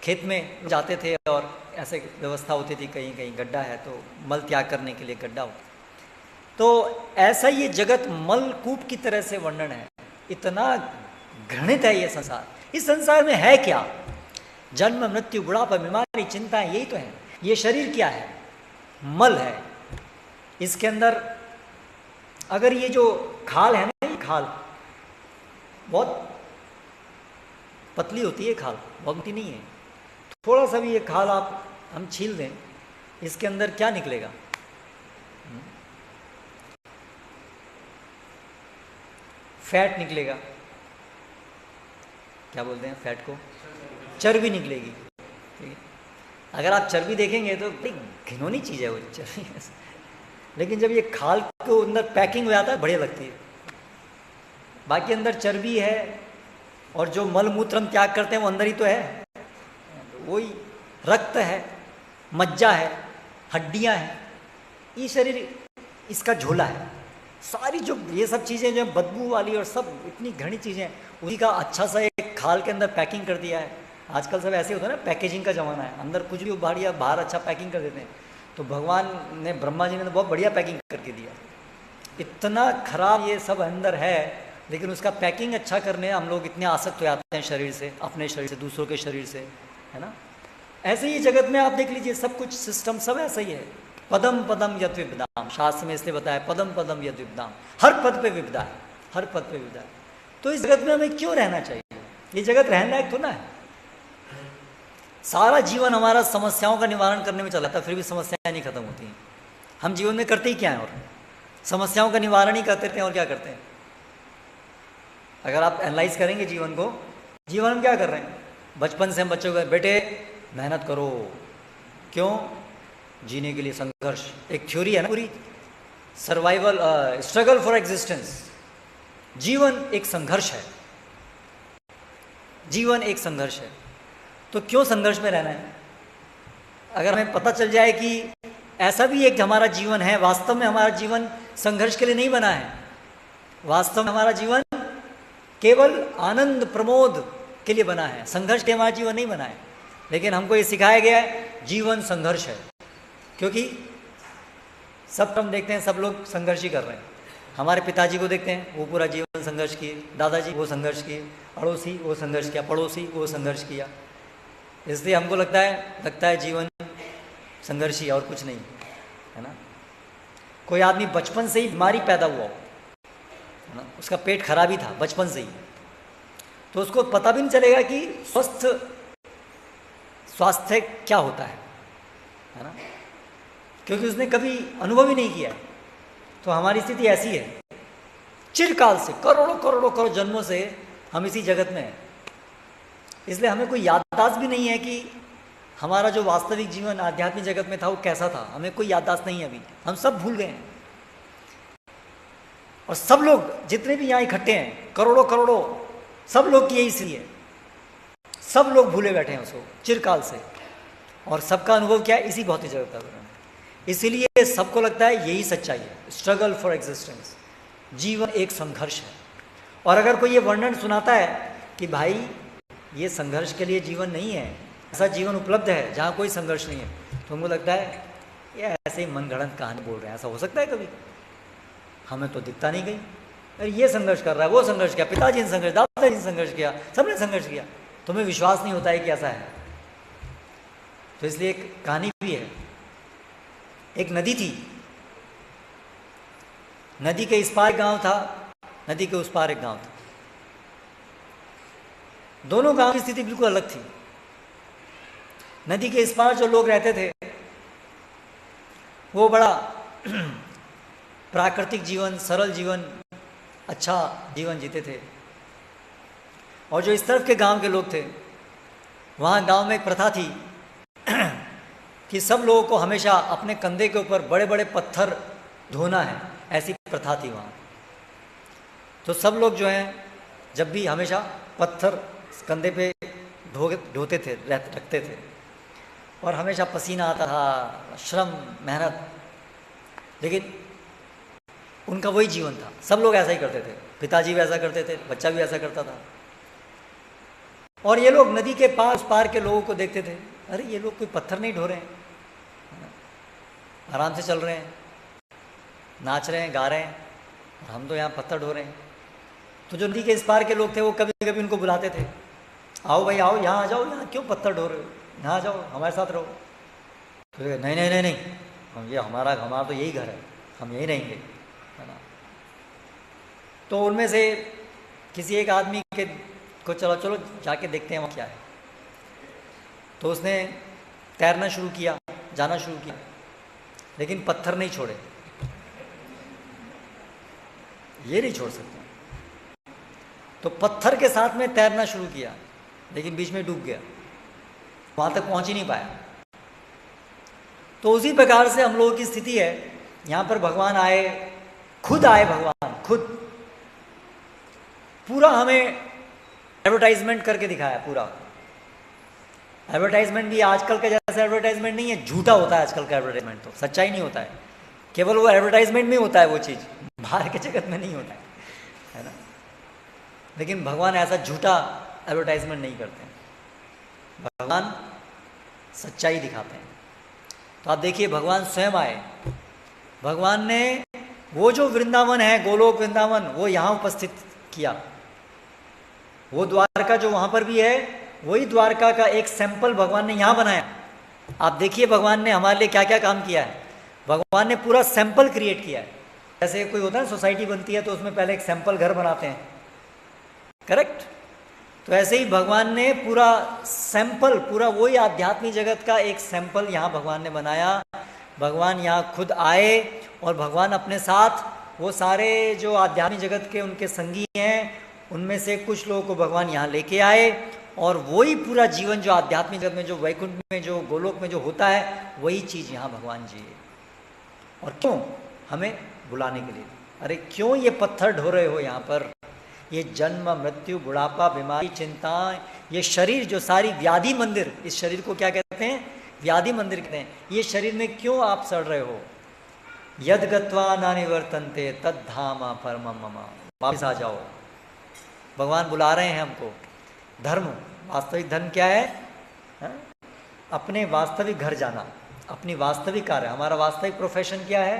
खेत में जाते थे और ऐसे व्यवस्था होती थी, कहीं कहीं गड्ढा है तो मल त्याग करने के लिए गड्ढा होता। तो ऐसा ये जगत मलकूप की तरह से वर्णन है, इतना घृणित है ये संसार। इस संसार में है क्या? जन्म मृत्यु बुढ़ापा बीमारी चिंताएं, यही तो है। ये शरीर क्या है? मल है। इसके अंदर अगर ये जो खाल है ना, ये खाल बहुत पतली होती है, खाल बहुत मोटी नहीं है। थोड़ा सा भी ये खाल आप हम छील दें, इसके अंदर क्या निकलेगा? फैट निकलेगा। क्या बोलते हैं फैट को? चर्बी निकलेगी। ठीक है, अगर आप चर्बी देखेंगे तो बड़ी घिनौनी चीज़ है वो चर्बी। लेकिन जब ये खाल के अंदर पैकिंग हो जाता है बढ़िया लगती है। बाकी अंदर चर्बी है और जो मल मूत्र हम त्याग करते हैं वो अंदर ही तो है, वही रक्त है, मज्जा है, हड्डियां हैं, ये शरीर इसका झोला है। सारी जो ये सब चीज़ें जो बदबू वाली और सब इतनी घनी चीज़ें, उसी का अच्छा सा एक खाल के अंदर पैकिंग कर दिया है। आजकल सब ऐसे होता है ना, पैकेजिंग का ज़माना है, अंदर कुछ भी बढ़िया बाहर अच्छा पैकिंग कर देते हैं। तो भगवान ने, ब्रह्मा जी ने तो बहुत बढ़िया पैकिंग करके दिया। इतना खराब ये सब अंदर है, लेकिन उसका पैकिंग अच्छा करने हम लोग इतने आसक्त हो जाते हैं शरीर से, अपने शरीर से, दूसरों के शरीर से, है ना। ऐसे ही जगत में आप देख लीजिए, सब कुछ सिस्टम सब ऐसा ही है। पदम पदम यद विपदाम, शास्त्र में इसलिए बताया पदम पदम यद विपदाम, हर पद पे विपदा है, हर पद पे विपदा है। तो इस जगत में हमें क्यों रहना चाहिए? ये जगत रहने लायक तो ना है। सारा जीवन हमारा समस्याओं का निवारण करने में चला था, फिर भी समस्याएं नहीं खत्म होती हैं। हम जीवन में करते ही क्या है? और समस्याओं का निवारण ही करते हैं, और क्या करते हैं? अगर आप एनालाइज करेंगे जीवन को, जीवन में क्या कर रहे हैं? बचपन से हम बच्चों को, बेटे मेहनत करो, क्यों? जीने के लिए संघर्ष। एक थ्योरी है ना पूरी, सर्वाइवल, स्ट्रगल फॉर एग्जिस्टेंस। जीवन एक संघर्ष है, जीवन एक संघर्ष है। तो क्यों संघर्ष में रहना है? अगर हमें पता चल जाए कि ऐसा भी एक हमारा जीवन है, वास्तव में हमारा जीवन संघर्ष के लिए नहीं बना है, वास्तव में हमारा जीवन केवल आनंद प्रमोद के लिए बना है, संघर्ष के हमारा जीवन नहीं बना है। लेकिन हमको ये सिखाया गया है जीवन संघर्ष है, क्योंकि सब हम देखते हैं, सब लोग संघर्ष ही कर रहे हैं। हमारे पिताजी को देखते हैं, वो पूरा जीवन संघर्ष किए, दादाजी वो संघर्ष किए, अड़ोसी वो संघर्ष किया, पड़ोसी वो संघर्ष किया। इसलिए हमको लगता है जीवन संघर्ष ही, और कुछ नहीं, है ना। कोई आदमी बचपन से ही बीमारी पैदा हुआ हो, है ना, उसका पेट खराब ही था बचपन से ही, तो उसको पता भी नहीं चलेगा कि स्वास्थ्य क्या होता है ना, क्योंकि उसने कभी अनुभव ही नहीं किया है। तो हमारी स्थिति ऐसी है, चिरकाल से, करोड़ों करोड़ों करोड़ जन्मों से हम इसी जगत में हैं। इसलिए हमें कोई याददाश्त भी नहीं है कि हमारा जो वास्तविक जीवन आध्यात्मिक जगत में था वो कैसा था, हमें कोई याददाश्त नहीं है अभी, हम सब भूल गए हैं। और सब लोग जितने भी यहाँ इकट्ठे हैं, करोड़ों करोड़ों, सब लोग की यही स्थिति है, सब लोग भूले बैठे हैं उसको चिरकाल से। और सबका अनुभव क्या है? इसी भौतिक जगत का। इसीलिए सबको लगता है यही सच्चाई है, स्ट्रगल फॉर एग्जिस्टेंस, जीवन एक संघर्ष है। और अगर कोई ये वर्णन सुनाता है कि भाई ये संघर्ष के लिए जीवन नहीं है, ऐसा जीवन उपलब्ध है जहाँ कोई संघर्ष नहीं है, तो हमको लगता है ये ऐसे ही मनगढ़ंत कहानी बोल रहे हैं। ऐसा हो सकता है कभी? हमें तो दिखता नहीं कहीं। अरे ये संघर्ष कर रहा है, वो संघर्ष किया, पिताजी ने संघर्ष, दादाजी ने संघर्ष किया, सबने संघर्ष किया, तुम्हें विश्वास नहीं होता है कि ऐसा है। तो इसलिए एक कहानी भी है। एक नदी थी, नदी के इस पार एक गांव था, नदी के उस पार एक गांव था। दोनों गांव की स्थिति बिल्कुल अलग थी। नदी के इस पार जो लोग रहते थे वो बड़ा प्राकृतिक जीवन, सरल जीवन, अच्छा जीवन जीते थे। और जो इस तरफ के गांव के लोग थे, वहाँ गांव में एक प्रथा थी कि सब लोगों को हमेशा अपने कंधे के ऊपर बड़े बड़े पत्थर ढोना है, ऐसी प्रथा थी वहाँ। तो सब लोग जो हैं जब भी हमेशा पत्थर कंधे पे ढोते थे, रखते थे, और हमेशा पसीना आता था, श्रम, मेहनत, लेकिन उनका वही जीवन था। सब लोग ऐसा ही करते थे, पिताजी भी ऐसा करते थे, बच्चा भी ऐसा करता था। और ये लोग नदी के पास पार के लोगों को देखते थे, अरे ये लोग कोई पत्थर नहीं ढो रहे हैं, आराम से चल रहे हैं, नाच रहे हैं, गा रहे हैं, और हम तो यहाँ पत्थर ढो रहे हैं। तो जो नदी के इस पार के लोग थे वो कभी कभी उनको बुलाते थे, आओ भाई आओ, यहाँ आ जाओ, यहाँ क्यों पत्थर ढो रहे हो, यहाँ आ जाओ, हमारे साथ रहो। तो नहीं नहीं नहीं नहीं, हम ये हमारा तो यही घर है, हम यहीं रहेंगे, है ना। तो उनमें से किसी एक आदमी के को चलो चलो जाके देखते हैं वहाँ क्या है। तो उसने तैरना शुरू किया, जाना शुरू किया, लेकिन पत्थर नहीं छोड़े, ये नहीं छोड़ सकते। तो पत्थर के साथ में तैरना शुरू किया, लेकिन बीच में डूब गया, वहाँ तक पहुँच ही नहीं पाया। तो उसी प्रकार से हम लोगों की स्थिति है यहाँ पर भगवान आए, खुद आए भगवान, खुद पूरा हमें एडवर्टाइजमेंट करके दिखाया पूरा। एडवर्टाइजमेंट भी आजकल का जैसा एडवर्टाइजमेंट नहीं है, झूठा होता है आजकल का एडवर्टाइजमेंट, तो सच्चाई नहीं होता है, केवल वो एडवर्टाइजमेंट में होता है वो चीज़, बाहर के जगत में नहीं होता है ना। लेकिन भगवान ऐसा झूठा एडवर्टाइजमेंट नहीं करते हैं, भगवान सच्चाई दिखाते हैं। तो आप देखिए भगवान स्वयं आए, भगवान ने वो जो वृंदावन है, गोलोक वृंदावन, वो यहाँ उपस्थित किया। वो द्वारका जो वहाँ पर भी है, वही द्वारका का एक सैंपल भगवान ने यहाँ बनाया। आप देखिए भगवान ने हमारे लिए क्या क्या काम किया है। भगवान ने पूरा सैंपल क्रिएट किया है। जैसे कोई होता है सोसाइटी बनती है तो उसमें पहले एक सैंपल घर बनाते हैं, करेक्ट। तो ऐसे ही भगवान ने पूरा सैंपल, पूरा वही आध्यात्मिक जगत का एक सैंपल यहाँ भगवान ने बनाया। भगवान यहाँ खुद आए और भगवान अपने साथ वो सारे जो आध्यात्मिक जगत के उनके संगी हैं, उनमें से कुछ लोगों को भगवान यहाँ लेके आए, और वही पूरा जीवन जो आध्यात्मिक जगत में, जो वैकुंठ में, जो गोलोक में जो होता है, वही चीज़ यहाँ भगवान जी। और क्यों? हमें बुलाने के लिए। अरे क्यों ये पत्थर ढो रहे हो यहाँ पर? ये जन्म, मृत्यु, बुढ़ापा, बीमारी, चिंता, ये शरीर जो सारी व्याधि मंदिर, इस शरीर को क्या कहते हैं? व्याधि मंदिर कहते हैं। ये शरीर में क्यों आप सड़ रहे हो? यद गत्वा न निवर्तन्ते तद धाम परमम मम, वापस आ जाओ। भगवान बुला रहे हैं हमको। धर्म, वास्तविक धर्म क्या है? अपने वास्तविक घर जाना, अपनी वास्तविक कार्य। हमारा वास्तविक प्रोफेशन क्या है?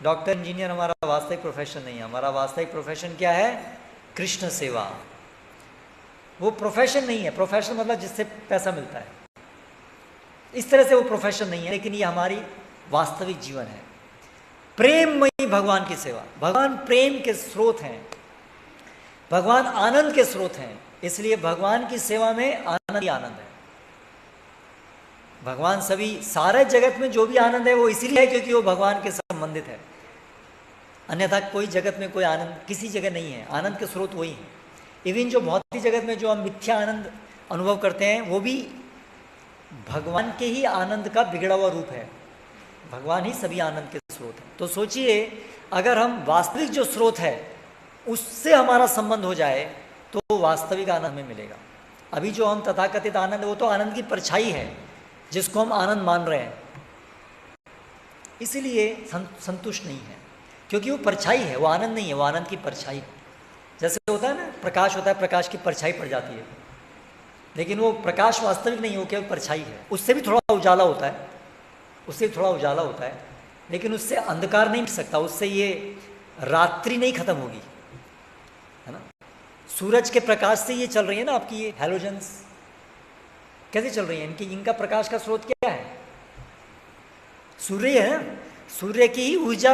डॉक्टर, इंजीनियर हमारा वास्तविक प्रोफेशन नहीं है। हमारा वास्तविक प्रोफेशन क्या है? कृष्ण सेवा। वो प्रोफेशन नहीं है। प्रोफेशन मतलब जिससे पैसा मिलता है, इस तरह से वो प्रोफेशन नहीं है, लेकिन ये हमारी वास्तविक जीवन है। प्रेममयी भगवान की सेवा। भगवान प्रेम के स्रोत हैं, भगवान आनंद के स्रोत हैं, इसलिए भगवान की सेवा में आनंद ही आनंद है। भगवान सभी, सारे जगत में जो भी आनंद है वो इसीलिए है क्योंकि वो भगवान के संबंधित है। अन्यथा कोई जगत में कोई आनंद किसी जगह नहीं है। आनंद के स्रोत वही हैं। इवन जो भौतिक जगत में जो हम मिथ्या आनंद अनुभव करते हैं, वो भी भगवान के ही आनंद का बिगड़ा हुआ रूप है। भगवान ही सभी आनंद के स्रोत हैं। तो सोचिए, अगर हम वास्तविक जो स्रोत है उससे हमारा संबंध हो जाए तो वास्तविक आनंद में मिलेगा। अभी जो हम तथाकथित आनंद, वो तो आनंद की परछाई है जिसको हम आनंद मान रहे हैं, इसीलिए संतुष्ट नहीं है, क्योंकि वो परछाई है, वो आनंद नहीं है, वो आनंद की परछाई। जैसे होता है ना, प्रकाश होता है, प्रकाश की परछाई पड़ जाती है, लेकिन वो प्रकाश वास्तविक नहीं, वो केवल परछाई है। उससे भी थोड़ा उजाला होता है, उससे भी थोड़ा उजाला होता है, लेकिन उससे अंधकार नहीं मिट सकता, उससे ये रात्रि नहीं खत्म होगी, है ना। सूरज के प्रकाश से ये चल रही है ना आपकी ये हैलोजन्स, कैसे चल रही है? इनका प्रकाश का स्रोत क्या है? सूर्य है ना। सूर्य की ही ऊर्जा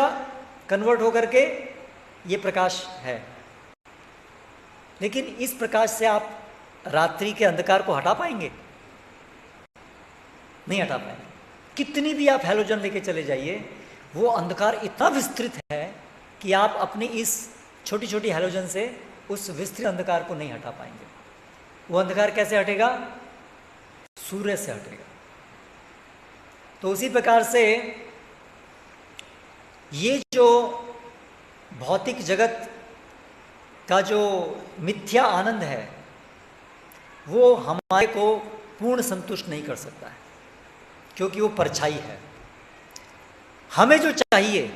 कन्वर्ट होकर के ये प्रकाश है। लेकिन इस प्रकाश से आप रात्रि के अंधकार को हटा पाएंगे? नहीं हटा पाएंगे। कितनी भी आप हैलोजन लेके चले जाइए, वो अंधकार इतना विस्तृत है कि आप अपनी इस छोटी छोटी हैलोजन से उस विस्तृत अंधकार को नहीं हटा पाएंगे। वो अंधकार कैसे हटेगा? सूर्य से हटेगा। तो उसी प्रकार से ये जो भौतिक जगत का जो मिथ्या आनंद है, वो हमारे को पूर्ण संतुष्ट नहीं कर सकता है, क्योंकि वो परछाई है। हमें जो चाहिए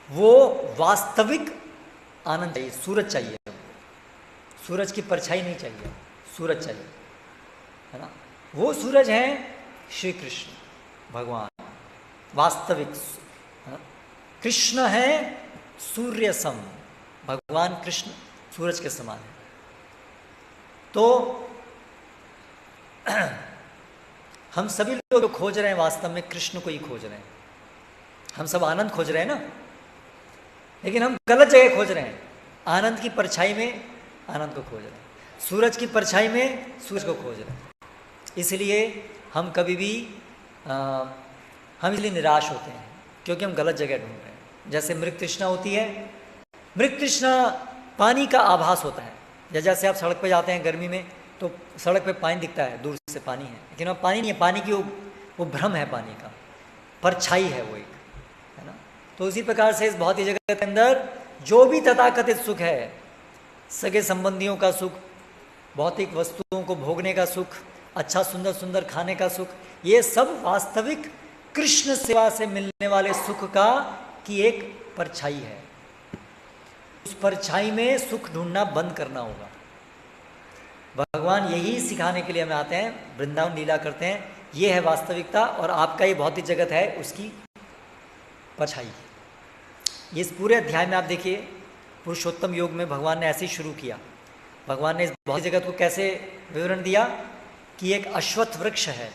वो वास्तविक आनंद चाहिए, सूरज चाहिए। सूरज की परछाई नहीं चाहिए, सूरज चाहिए, है ना। वो सूरज है श्री कृष्ण भगवान, वास्तविक। कृष्ण है सूर्य सम, भगवान कृष्ण सूरज के समान है। तो हम सभी लोग जो खोज रहे हैं, वास्तव में कृष्ण को ही खोज रहे हैं। हम सब आनंद खोज रहे हैं ना, लेकिन हम गलत जगह खोज रहे हैं। आनंद की परछाई में आनंद को खोज रहे हैं, सूरज की परछाई में सूरज को खोज रहे हैं। इसलिए हम कभी भी हम इसलिए निराश होते हैं क्योंकि हम गलत जगह ढूंढ रहे हैं। जैसे मृग तृष्णा होती है, मृग तृष्णा पानी का आभास होता है। जैसे आप सड़क पे जाते हैं गर्मी में, तो सड़क पे पानी दिखता है, दूर से पानी है, लेकिन वो पानी नहीं है। पानी की वो भ्रम है, पानी का परछाई है वो एक। तो उसी प्रकार से इस भौतिक जगत के अंदर जो भी तथाकथित सुख है, सगे संबंधियों का सुख, भौतिक वस्तुओं को भोगने का सुख, अच्छा सुंदर सुंदर खाने का सुख, ये सब वास्तविक कृष्ण सेवा से मिलने वाले सुख का की एक परछाई है। उस परछाई में सुख ढूंढना बंद करना होगा। भगवान यही सिखाने के लिए हमें आते हैं, वृंदावन लीला करते हैं। ये है वास्तविकता और आपका ये भौतिक जगत है उसकी परछाई। ये इस पूरे अध्याय में आप देखिए, पुरुषोत्तम योग में भगवान ने ऐसे ही शुरू किया। भगवान ने इस भौतिक जगत को कैसे विवरण दिया कि एक अश्वत्थ वृक्ष है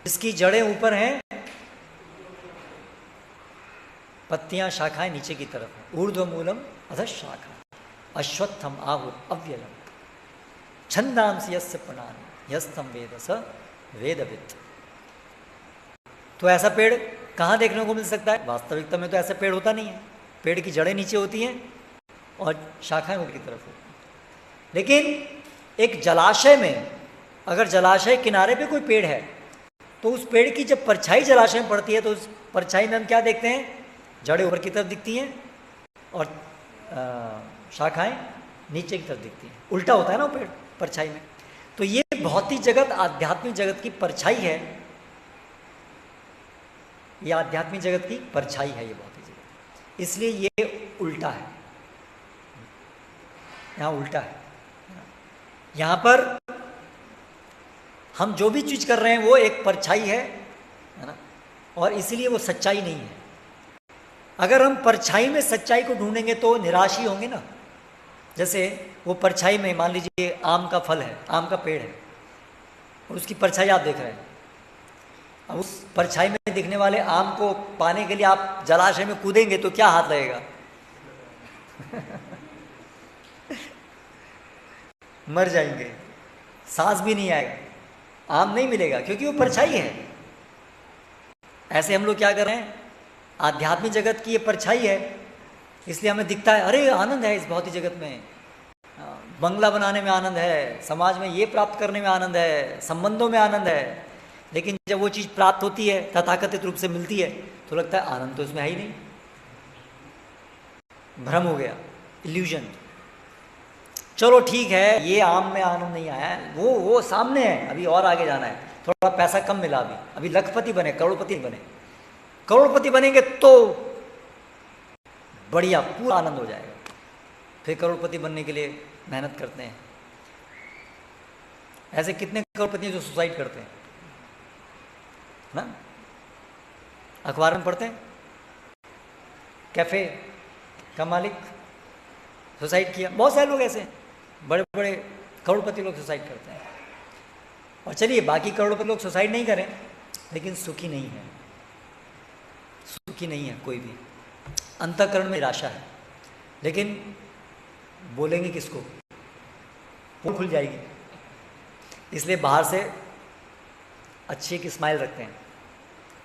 जिसकी जड़ें ऊपर हैं, पत्तियां शाखाएं नीचे की तरफ हैं। ऊर्ध्व मूलम अधः शाखा अश्वत्थम आहुर अव्ययम छंदांसि यस्य प्रणानि यस्तम वेद स वेदवित्। तो ऐसा पेड़ कहाँ देखने को मिल सकता है? वास्तविकता में तो ऐसा पेड़ होता नहीं है। पेड़ की जड़ें नीचे होती हैं और शाखाएं ऊपर की तरफ होती हैं। लेकिन एक जलाशय में, अगर जलाशय किनारे पे कोई पेड़ है तो उस पेड़ की जब परछाई जलाशय में पड़ती है तो उस परछाई में हम क्या देखते हैं? जड़ें ऊपर की तरफ दिखती हैं और शाखाएं नीचे की तरफ दिखती हैं। उल्टा होता है ना वो पेड़ परछाई में। तो ये भौतिक जगत आध्यात्मिक जगत की परछाई है। ये आध्यात्मिक जगत की परछाई है ये भौतिक जगत, इसलिए ये उल्टा है। यहाँ उल्टा है। यहाँ पर हम जो भी चीज कर रहे हैं वो एक परछाई है ना, और इसीलिए वो सच्चाई नहीं है। अगर हम परछाई में सच्चाई को ढूंढेंगे तो निराश ही होंगे ना। जैसे वो परछाई में मान लीजिए आम का फल है, आम का पेड़ है और उसकी परछाई आप देख रहे हैं। अब उस परछाई में दिखने वाले आम को पाने के लिए आप जलाशय में कूदेंगे तो क्या हाथ लगेगा? मर जाएंगे, सांस भी नहीं आएगा, आम नहीं मिलेगा क्योंकि वो परछाई है। ऐसे हम लोग क्या कर रहे हैं? आध्यात्मिक जगत की ये परछाई है, इसलिए हमें दिखता है अरे आनंद है इस भौतिक जगत में, बंगला बनाने में आनंद है, समाज में ये प्राप्त करने में आनंद है, संबंधों में आनंद है। लेकिन जब वो चीज़ प्राप्त होती है, तथाकथित रूप से मिलती है, तो लगता है आनंद तो इसमें है ही नहीं, भ्रम हो गया, इल्यूजन। चलो ठीक है, ये आम में आनंद नहीं आया है, वो सामने है, अभी और आगे जाना है, थोड़ा पैसा कम मिला, अभी लखपति बने, करोड़पति बने। करोड़पति बनेंगे तो बढ़िया पूरा आनंद हो जाएगा। फिर करोड़पति बनने के लिए मेहनत करते हैं। ऐसे कितने करोड़पति जो सुसाइड करते हैं ना, अखबार में पढ़ते हैं, कैफे का मालिक सुसाइड किया। बहुत सारे लोग ऐसे बड़े बड़े करोड़पति लोग सुसाइड करते हैं। और चलिए बाकी करोड़पति लोग सुसाइड नहीं करें, लेकिन सुखी नहीं है, सुखी नहीं है कोई भी, अंतःकरण में निराशा है। लेकिन बोलेंगे किसको? पोल खुल जाएगी। इसलिए बाहर से अच्छी एक स्माइल रखते हैं,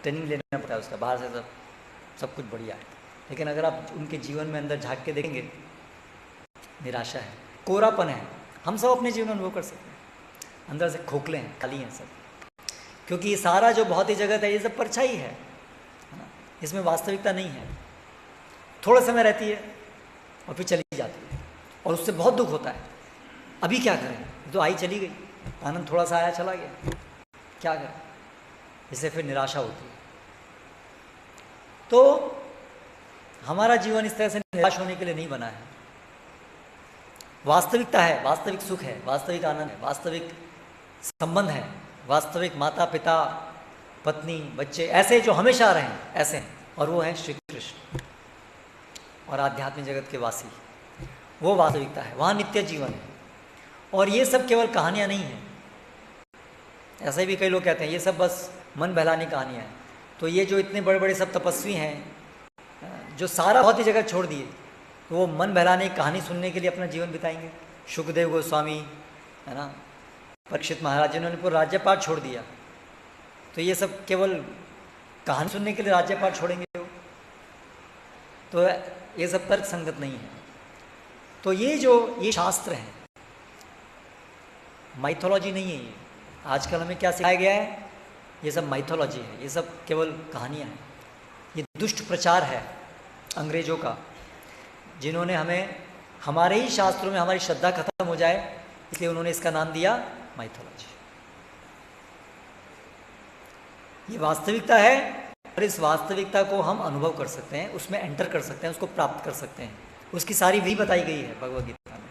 ट्रेनिंग लेना पड़ता है उसका, बाहर से सब कुछ बढ़िया है। लेकिन अगर आप उनके जीवन में अंदर झांक के देखेंगे, निराशा है, कोरापन है। हम सब अपने जीवन में अनुभव कर सकते हैं, अंदर से खोखले हैं, खाली हैं सब, क्योंकि ये सारा जो भौतिक जगत है ये सब परछाई है ना, इसमें वास्तविकता नहीं है। थोड़ा समय रहती है और फिर चली जाती है, और उससे बहुत दुख होता है। अभी क्या करें, तो आई चली गई, आनंद थोड़ा सा आया चला गया, क्या करें? इससे फिर निराशा होती है। तो हमारा जीवन इस तरह से निराश होने के लिए नहीं बना है। वास्तविकता है, वास्तविक सुख है, वास्तविक आनंद है, वास्तविक संबंध है, वास्तविक माता पिता पत्नी बच्चे ऐसे जो हमेशा रहें, ऐसे हैं, और वो है श्री कृष्ण और आध्यात्मिक जगत के वासी। वो वास्तविकता है, वहाँ नित्य जीवन है। और ये सब केवल कहानियाँ नहीं हैं। ऐसे भी कई लोग कहते हैं ये सब बस मन बहलाने की कहानियाँ हैं। तो ये जो इतने बड़े बड़े सब तपस्वी हैं जो सारा भौतिक जगत छोड़ दिए, तो वो मन बहलाने की कहानी सुनने के लिए अपना जीवन बिताएंगे। सुखदेव गोस्वामी है ना, परीक्षित महाराज, जिन्होंने पूरा राज्यपाठ छोड़ दिया, तो ये सब केवल कहानी सुनने के लिए राज्यपाठ छोड़ेंगे वो, तो ये सब तर्क संगत नहीं है। तो ये शास्त्र है, माइथोलॉजी नहीं है ये। आजकल हमें क्या सिखाया गया है? ये सब माइथोलॉजी है, ये सब केवल कहानियाँ हैं। ये दुष्ट प्रचार है अंग्रेजों का, जिन्होंने हमें हमारे ही शास्त्रों में हमारी श्रद्धा खत्म हो जाए इसलिए उन्होंने इसका नाम दिया माइथोलॉजी। ये वास्तविकता है और इस वास्तविकता को हम अनुभव कर सकते हैं, उसमें एंटर कर सकते हैं, उसको प्राप्त कर सकते हैं। उसकी सारी विधि बताई गई है भगवद गीता में,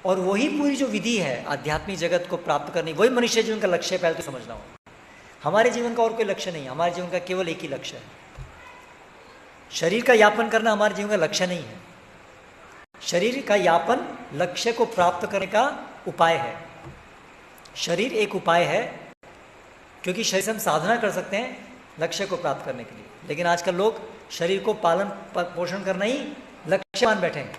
और वही पूरी जो विधि है आध्यात्मिक जगत को प्राप्त करनी, वही मनुष्य जीवन का लक्ष्य है। पहले तो समझना होगा हमारे जीवन का और कोई लक्ष्य नहीं है, हमारे जीवन का केवल एक ही लक्ष्य है। शरीर का यापन करना हमारे जीवन का लक्ष्य नहीं है। शरीर का यापन लक्ष्य को प्राप्त करने का उपाय है। शरीर एक उपाय है, क्योंकि शरीर से हम साधना कर सकते हैं लक्ष्य को प्राप्त करने के लिए, लेकिन आजकल लोग शरीर को पालन पोषण करना ही लक्ष्य मान बैठे हैं।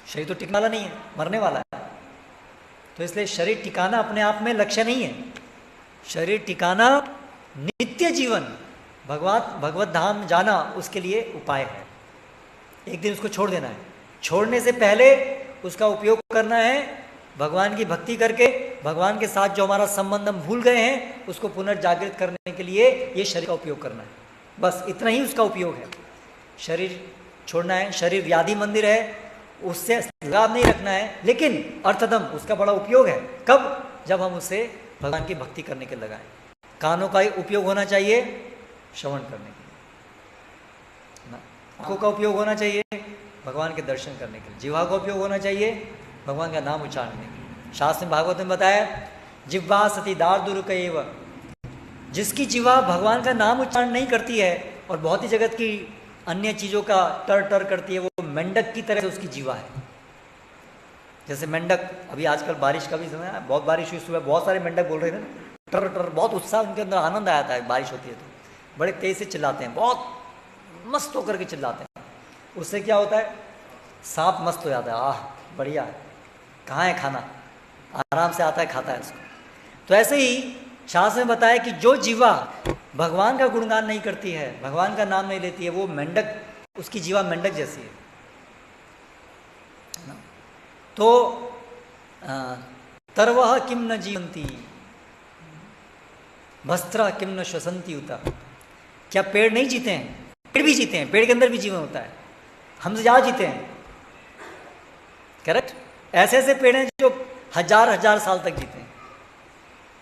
शरीर तो टिकने वाला नहीं है, मरने वाला है। तो इसलिए शरीर टिकाना अपने आप में लक्ष्य नहीं है। शरीर टिकाना नित्य जीवन भगवत धाम जाना उसके लिए उपाय है। एक दिन उसको छोड़ देना है, छोड़ने से पहले उसका उपयोग करना है भगवान की भक्ति करके। भगवान के साथ जो हमारा संबंध हम भूल गए हैं उसको पुनर्जागृत करने के लिए ये शरीर का उपयोग करना है, बस इतना ही उसका उपयोग है। शरीर छोड़ना है, शरीर व्याधि मंदिर है, उससे लगाव नहीं रखना है, लेकिन अर्थदम उसका बड़ा उपयोग है। कब? जब हम उसे भगवान की भक्ति करने के लगाएं। कानों का उपयोग होना चाहिए श्रवण करने के लिए, आंखों का उपयोग होना चाहिए भगवान के दर्शन करने के लिए, जिह्वा का उपयोग होना चाहिए भगवान का नाम उच्चारण करने के लिए। शास्त्र में भागवत में बताया जिह्वा सती दार्दुरुक एव, जिसकी जिह्वा भगवान का नाम उच्चारण नहीं करती है और बहुत ही जगत की अन्य चीज़ों का टर टर करती है, वो मेंढक की तरह से उसकी जीवा है। जैसे मेंढक, अभी आजकल बारिश का भी समय है, बहुत बारिश हुई सुबह, बहुत सारे मेंढक बोल रहे थे टर टर, बहुत उत्साह उनके अंदर, आनंद आया था। बारिश होती है तो बड़े तेज से चिल्लाते हैं, बहुत मस्त होकर के चिल्लाते हैं। उससे क्या होता है? सांप मस्त हो जाता है, आह बढ़िया है, कहाँ है खाना, आराम से आता है, खाता है उसको। तो ऐसे ही शास्त्र में बताया कि जो जीवा भगवान का गुणगान नहीं करती है, भगवान का नाम नहीं लेती है, वो मेंढक, उसकी जीवा मेंढक जैसी है ना। तो तरवह किम न जीवंती भस्त्रा किम न श्वसंती उता, क्या पेड़ नहीं जीते हैं? पेड़ भी जीते हैं, पेड़ के अंदर भी जीवन होता है, हमसे ज़्यादा जीते हैं। करेक्ट? ऐसे ऐसे पेड़ हैं जो हजार हजार साल तक जीते हैं।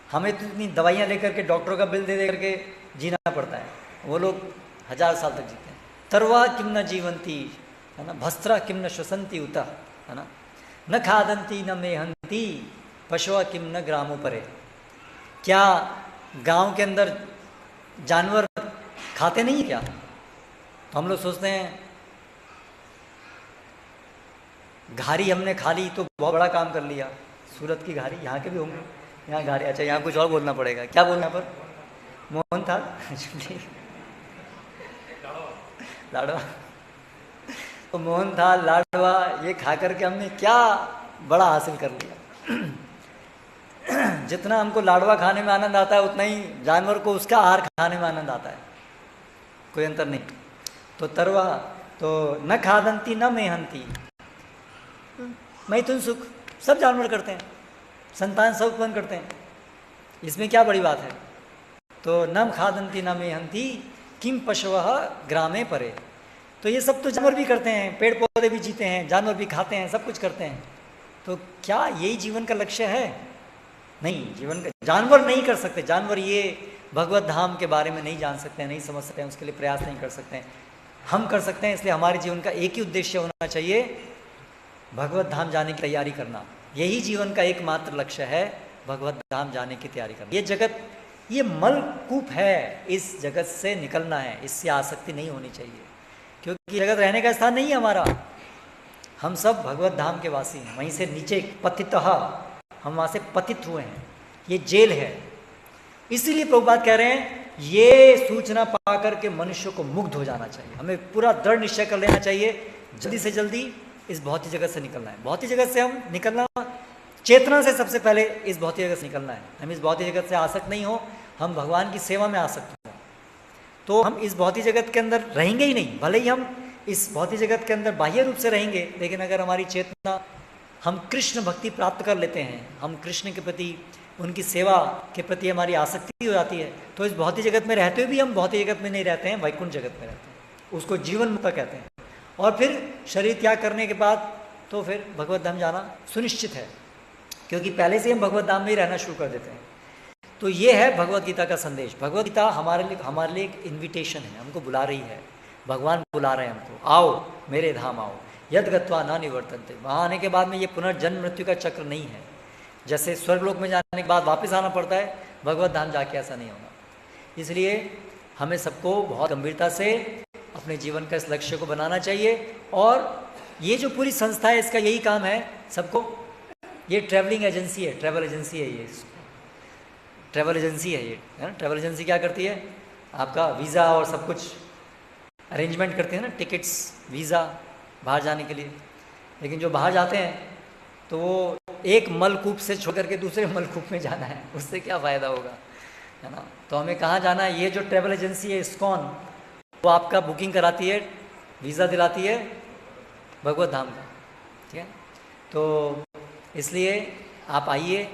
हमें तो इतनी दवाइयाँ लेकर के, डॉक्टरों का बिल दे करके जीना पड़ता है, वो लोग हजार साल तक जीते हैं। तरवा किम न जीवंती, है ना, भस्त्रा किम न श्वसंती उता, है ना, न खादंती न मेहंती पशुआ किम न ग्रामों परे। क्या गांव के अंदर जानवर खाते नहीं क्या? तो हम लोग सोचते हैं घारी हमने खा ली तो बहुत बड़ा काम कर लिया। सूरत की घारी, यहाँ के भी होंगे, यहाँ घारी, अच्छा यहाँ कुछ और बोलना पड़ेगा, क्या बोलना पर? मोहन था लाडवा, तो मोहन था, लाडवा, ये खा करके हमने क्या बड़ा हासिल कर लिया। जितना हमको लाडवा खाने में आनंद आता है उतना ही जानवर को उसका आहार खाने में आनंद आता है, कोई अंतर नहीं। तो तरवा तो न खादंती न मेहंती, मैथुन सुख सब जानवर करते हैं, संतान सब उत्पन्न करते हैं, इसमें क्या बड़ी बात है? तो न खादंती न मेहंती किम पशवः ग्रामे परे। तो ये सब तो जानवर भी करते हैं, पेड़ पौधे भी जीते हैं, जानवर भी खाते हैं, सब कुछ करते हैं। तो क्या यही जीवन का लक्ष्य है? नहीं, जीवन का जानवर नहीं कर सकते। जानवर ये भगवत धाम के बारे में नहीं जान सकते हैं, नहीं समझ सकते हैं, उसके लिए प्रयास नहीं कर सकते हैं। हम कर सकते हैं। इसलिए हमारे जीवन का एक ही उद्देश्य होना चाहिए, भगवत धाम जाने की तैयारी करना। यही जीवन का एकमात्र लक्ष्य है, भगवत धाम जाने की तैयारी करना। ये जगत, ये मलकूप है, इस जगत से निकलना है, इससे आसक्ति नहीं होनी चाहिए, क्योंकि जगत रहने का स्थान नहीं है हमारा। हम सब भगवत धाम के वासी हैं, वहीं से नीचे पतितः, हम वहाँ से पतित हुए हैं, ये जेल है। इसीलिए प्रभुपाद कह रहे हैं ये सूचना पा करके मनुष्य को मुग्ध हो जाना चाहिए। हमें पूरा दृढ़ निश्चय कर लेना चाहिए, जल्दी से जल्दी इस भौतिक जगत से निकलना है। भौतिक जगत से हम निकलना, चेतना से सबसे पहले इस भौतिक जगत से निकलना है। हम इस भौतिक जगत से आसक्त नहीं हो, हम भगवान की सेवा में आसक्त हो, तो हम इस भौतिक जगत के अंदर रहेंगे ही नहीं। भले ही हम इस भौतिक जगत के अंदर बाह्य रूप से रहेंगे, लेकिन अगर हमारी चेतना, हम कृष्ण भक्ति प्राप्त कर लेते हैं, हम कृष्ण के प्रति उनकी सेवा के प्रति हमारी आसक्ति हो जाती है, तो इस भौतिक जगत में रहते हुए भी हम भौतिक जगत में नहीं रहते हैं, वैकुंठ जगत में रहते हैं। उसको जीवन मुक्त कहते हैं। और फिर शरीर त्याग करने के बाद तो फिर भगवत धाम जाना सुनिश्चित है, क्योंकि पहले से हम भगवत धाम में ही रहना शुरू कर देते हैं। तो ये है भगवत गीता का संदेश। भगवत गीता हमारे लिए एक इन्विटेशन है, हमको बुला रही है, भगवान बुला रहे हैं हमको, आओ मेरे धाम आओ, यद गत्वा न निवर्तन्ते। वहाँ आने के बाद में ये पुनर्जन्म मृत्यु का चक्र नहीं है, जैसे स्वर्गलोक में जाने के बाद वापस आना पड़ता है, भगवत धाम जाके ऐसा नहीं होगा। इसलिए हमें सबको बहुत गंभीरता से अपने जीवन का इस लक्ष्य को बनाना चाहिए। और ये जो पूरी संस्था है इसका यही काम है सबको, ये ट्रैवलिंग एजेंसी है, ट्रैवल एजेंसी है, ये ट्रैवल एजेंसी है ये, है ना। ट्रैवल एजेंसी क्या करती है, आपका वीज़ा और सब कुछ अरेंजमेंट करते हैं ना, टिकट्स, वीज़ा बाहर जाने के लिए। लेकिन जो बाहर जाते हैं तो वो एक मलकूप से छोड़ करके दूसरे मलकूप में जाना है, उससे क्या फ़ायदा होगा, है ना। तो हमें कहाँ जाना है, ये जो ट्रैवल एजेंसी है इस्कॉन, वो आपका बुकिंग कराती है, वीज़ा दिलाती है भगवत धाम का, ठीक है। तो इसलिए आप आइए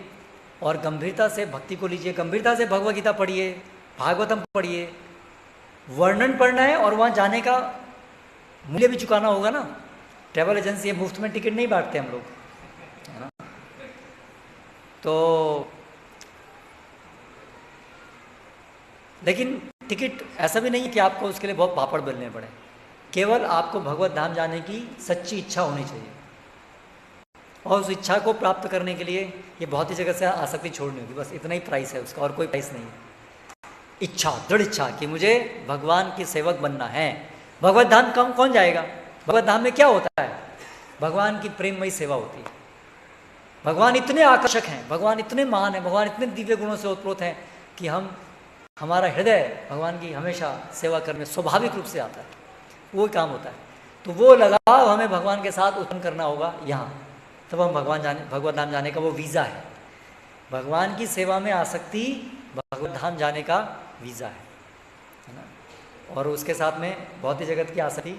और गंभीरता से भक्ति को लीजिए, गंभीरता से भगवत गीता पढ़िए, भागवतम पढ़िए, वर्णन पढ़ना है और वहाँ जाने का मूल्य भी चुकाना होगा ना। ट्रैवल एजेंसी मुफ्त में टिकट नहीं बांटते हम लोग, है ना। तो लेकिन टिकट ऐसा भी नहीं है कि आपको उसके लिए बहुत पापड़ बेलने पड़े, केवल आपको भगवत धाम जाने की सच्ची इच्छा होनी चाहिए। और उस इच्छा को प्राप्त करने के लिए ये बहुत ही जगह से आसक्ति छोड़नी होगी, बस इतना ही प्राइस है उसका, और कोई प्राइस नहीं है। इच्छा, दृढ़ इच्छा कि मुझे भगवान के सेवक बनना है। भगवत धाम कौन जाएगा, भगवत धाम में क्या होता है, भगवान की प्रेममयी सेवा होती है। भगवान इतने आकर्षक हैं, भगवान इतने महान हैं, भगवान इतने दिव्य गुणों से ओतप्रोत हैं कि हमारा हृदय भगवान की हमेशा सेवा करने स्वाभाविक रूप से आता है, वो काम होता है। तो वो लगाव हमें भगवान के साथ उत्पन्न करना होगा यहाँ, तब हम भगवत धाम जाने का वो वीज़ा है। भगवान की सेवा में आसक्ति भगवत धाम जाने का वीज़ा है ना। और उसके साथ में भौतिक जगत की आसक्ति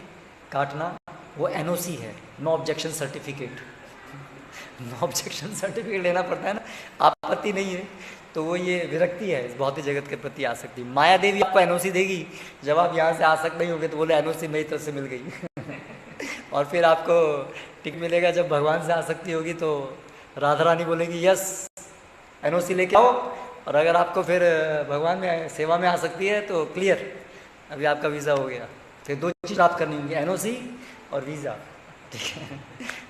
काटना वो NOC है, no objection certificate. No objection certificate लेना पड़ता है ना, आपत्ति नहीं है, तो वो ये विरक्ति है इस भौतिक जगत के प्रति आसक्ति। माया देवी आपको NOC देगी, जब आप यहाँ से आसक्त नहीं होंगे तो बोले NOC मेरी तरफ से मिल गई। और फिर आपको टिक मिलेगा जब भगवान से आसक्ति होगी, तो राधा रानी बोलेगी यस NOC लेके आओ। और अगर आपको फिर भगवान में सेवा में आसक्ति है तो क्लियर, अभी आपका वीज़ा हो गया। फिर दो चीज़ प्राप्त करनी होंगी, NOC और वीज़ा, ठीक है।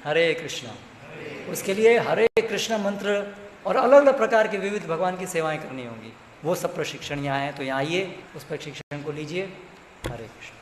हरे कृष्णा, उसके लिए हरे कृष्णा मंत्र और अलग अलग प्रकार के विविध भगवान की सेवाएं करनी होंगी। वो सब प्रशिक्षण यहाँ हैं, तो यहाँ आइए, उस प्रशिक्षण को लीजिए। हरे कृष्ण।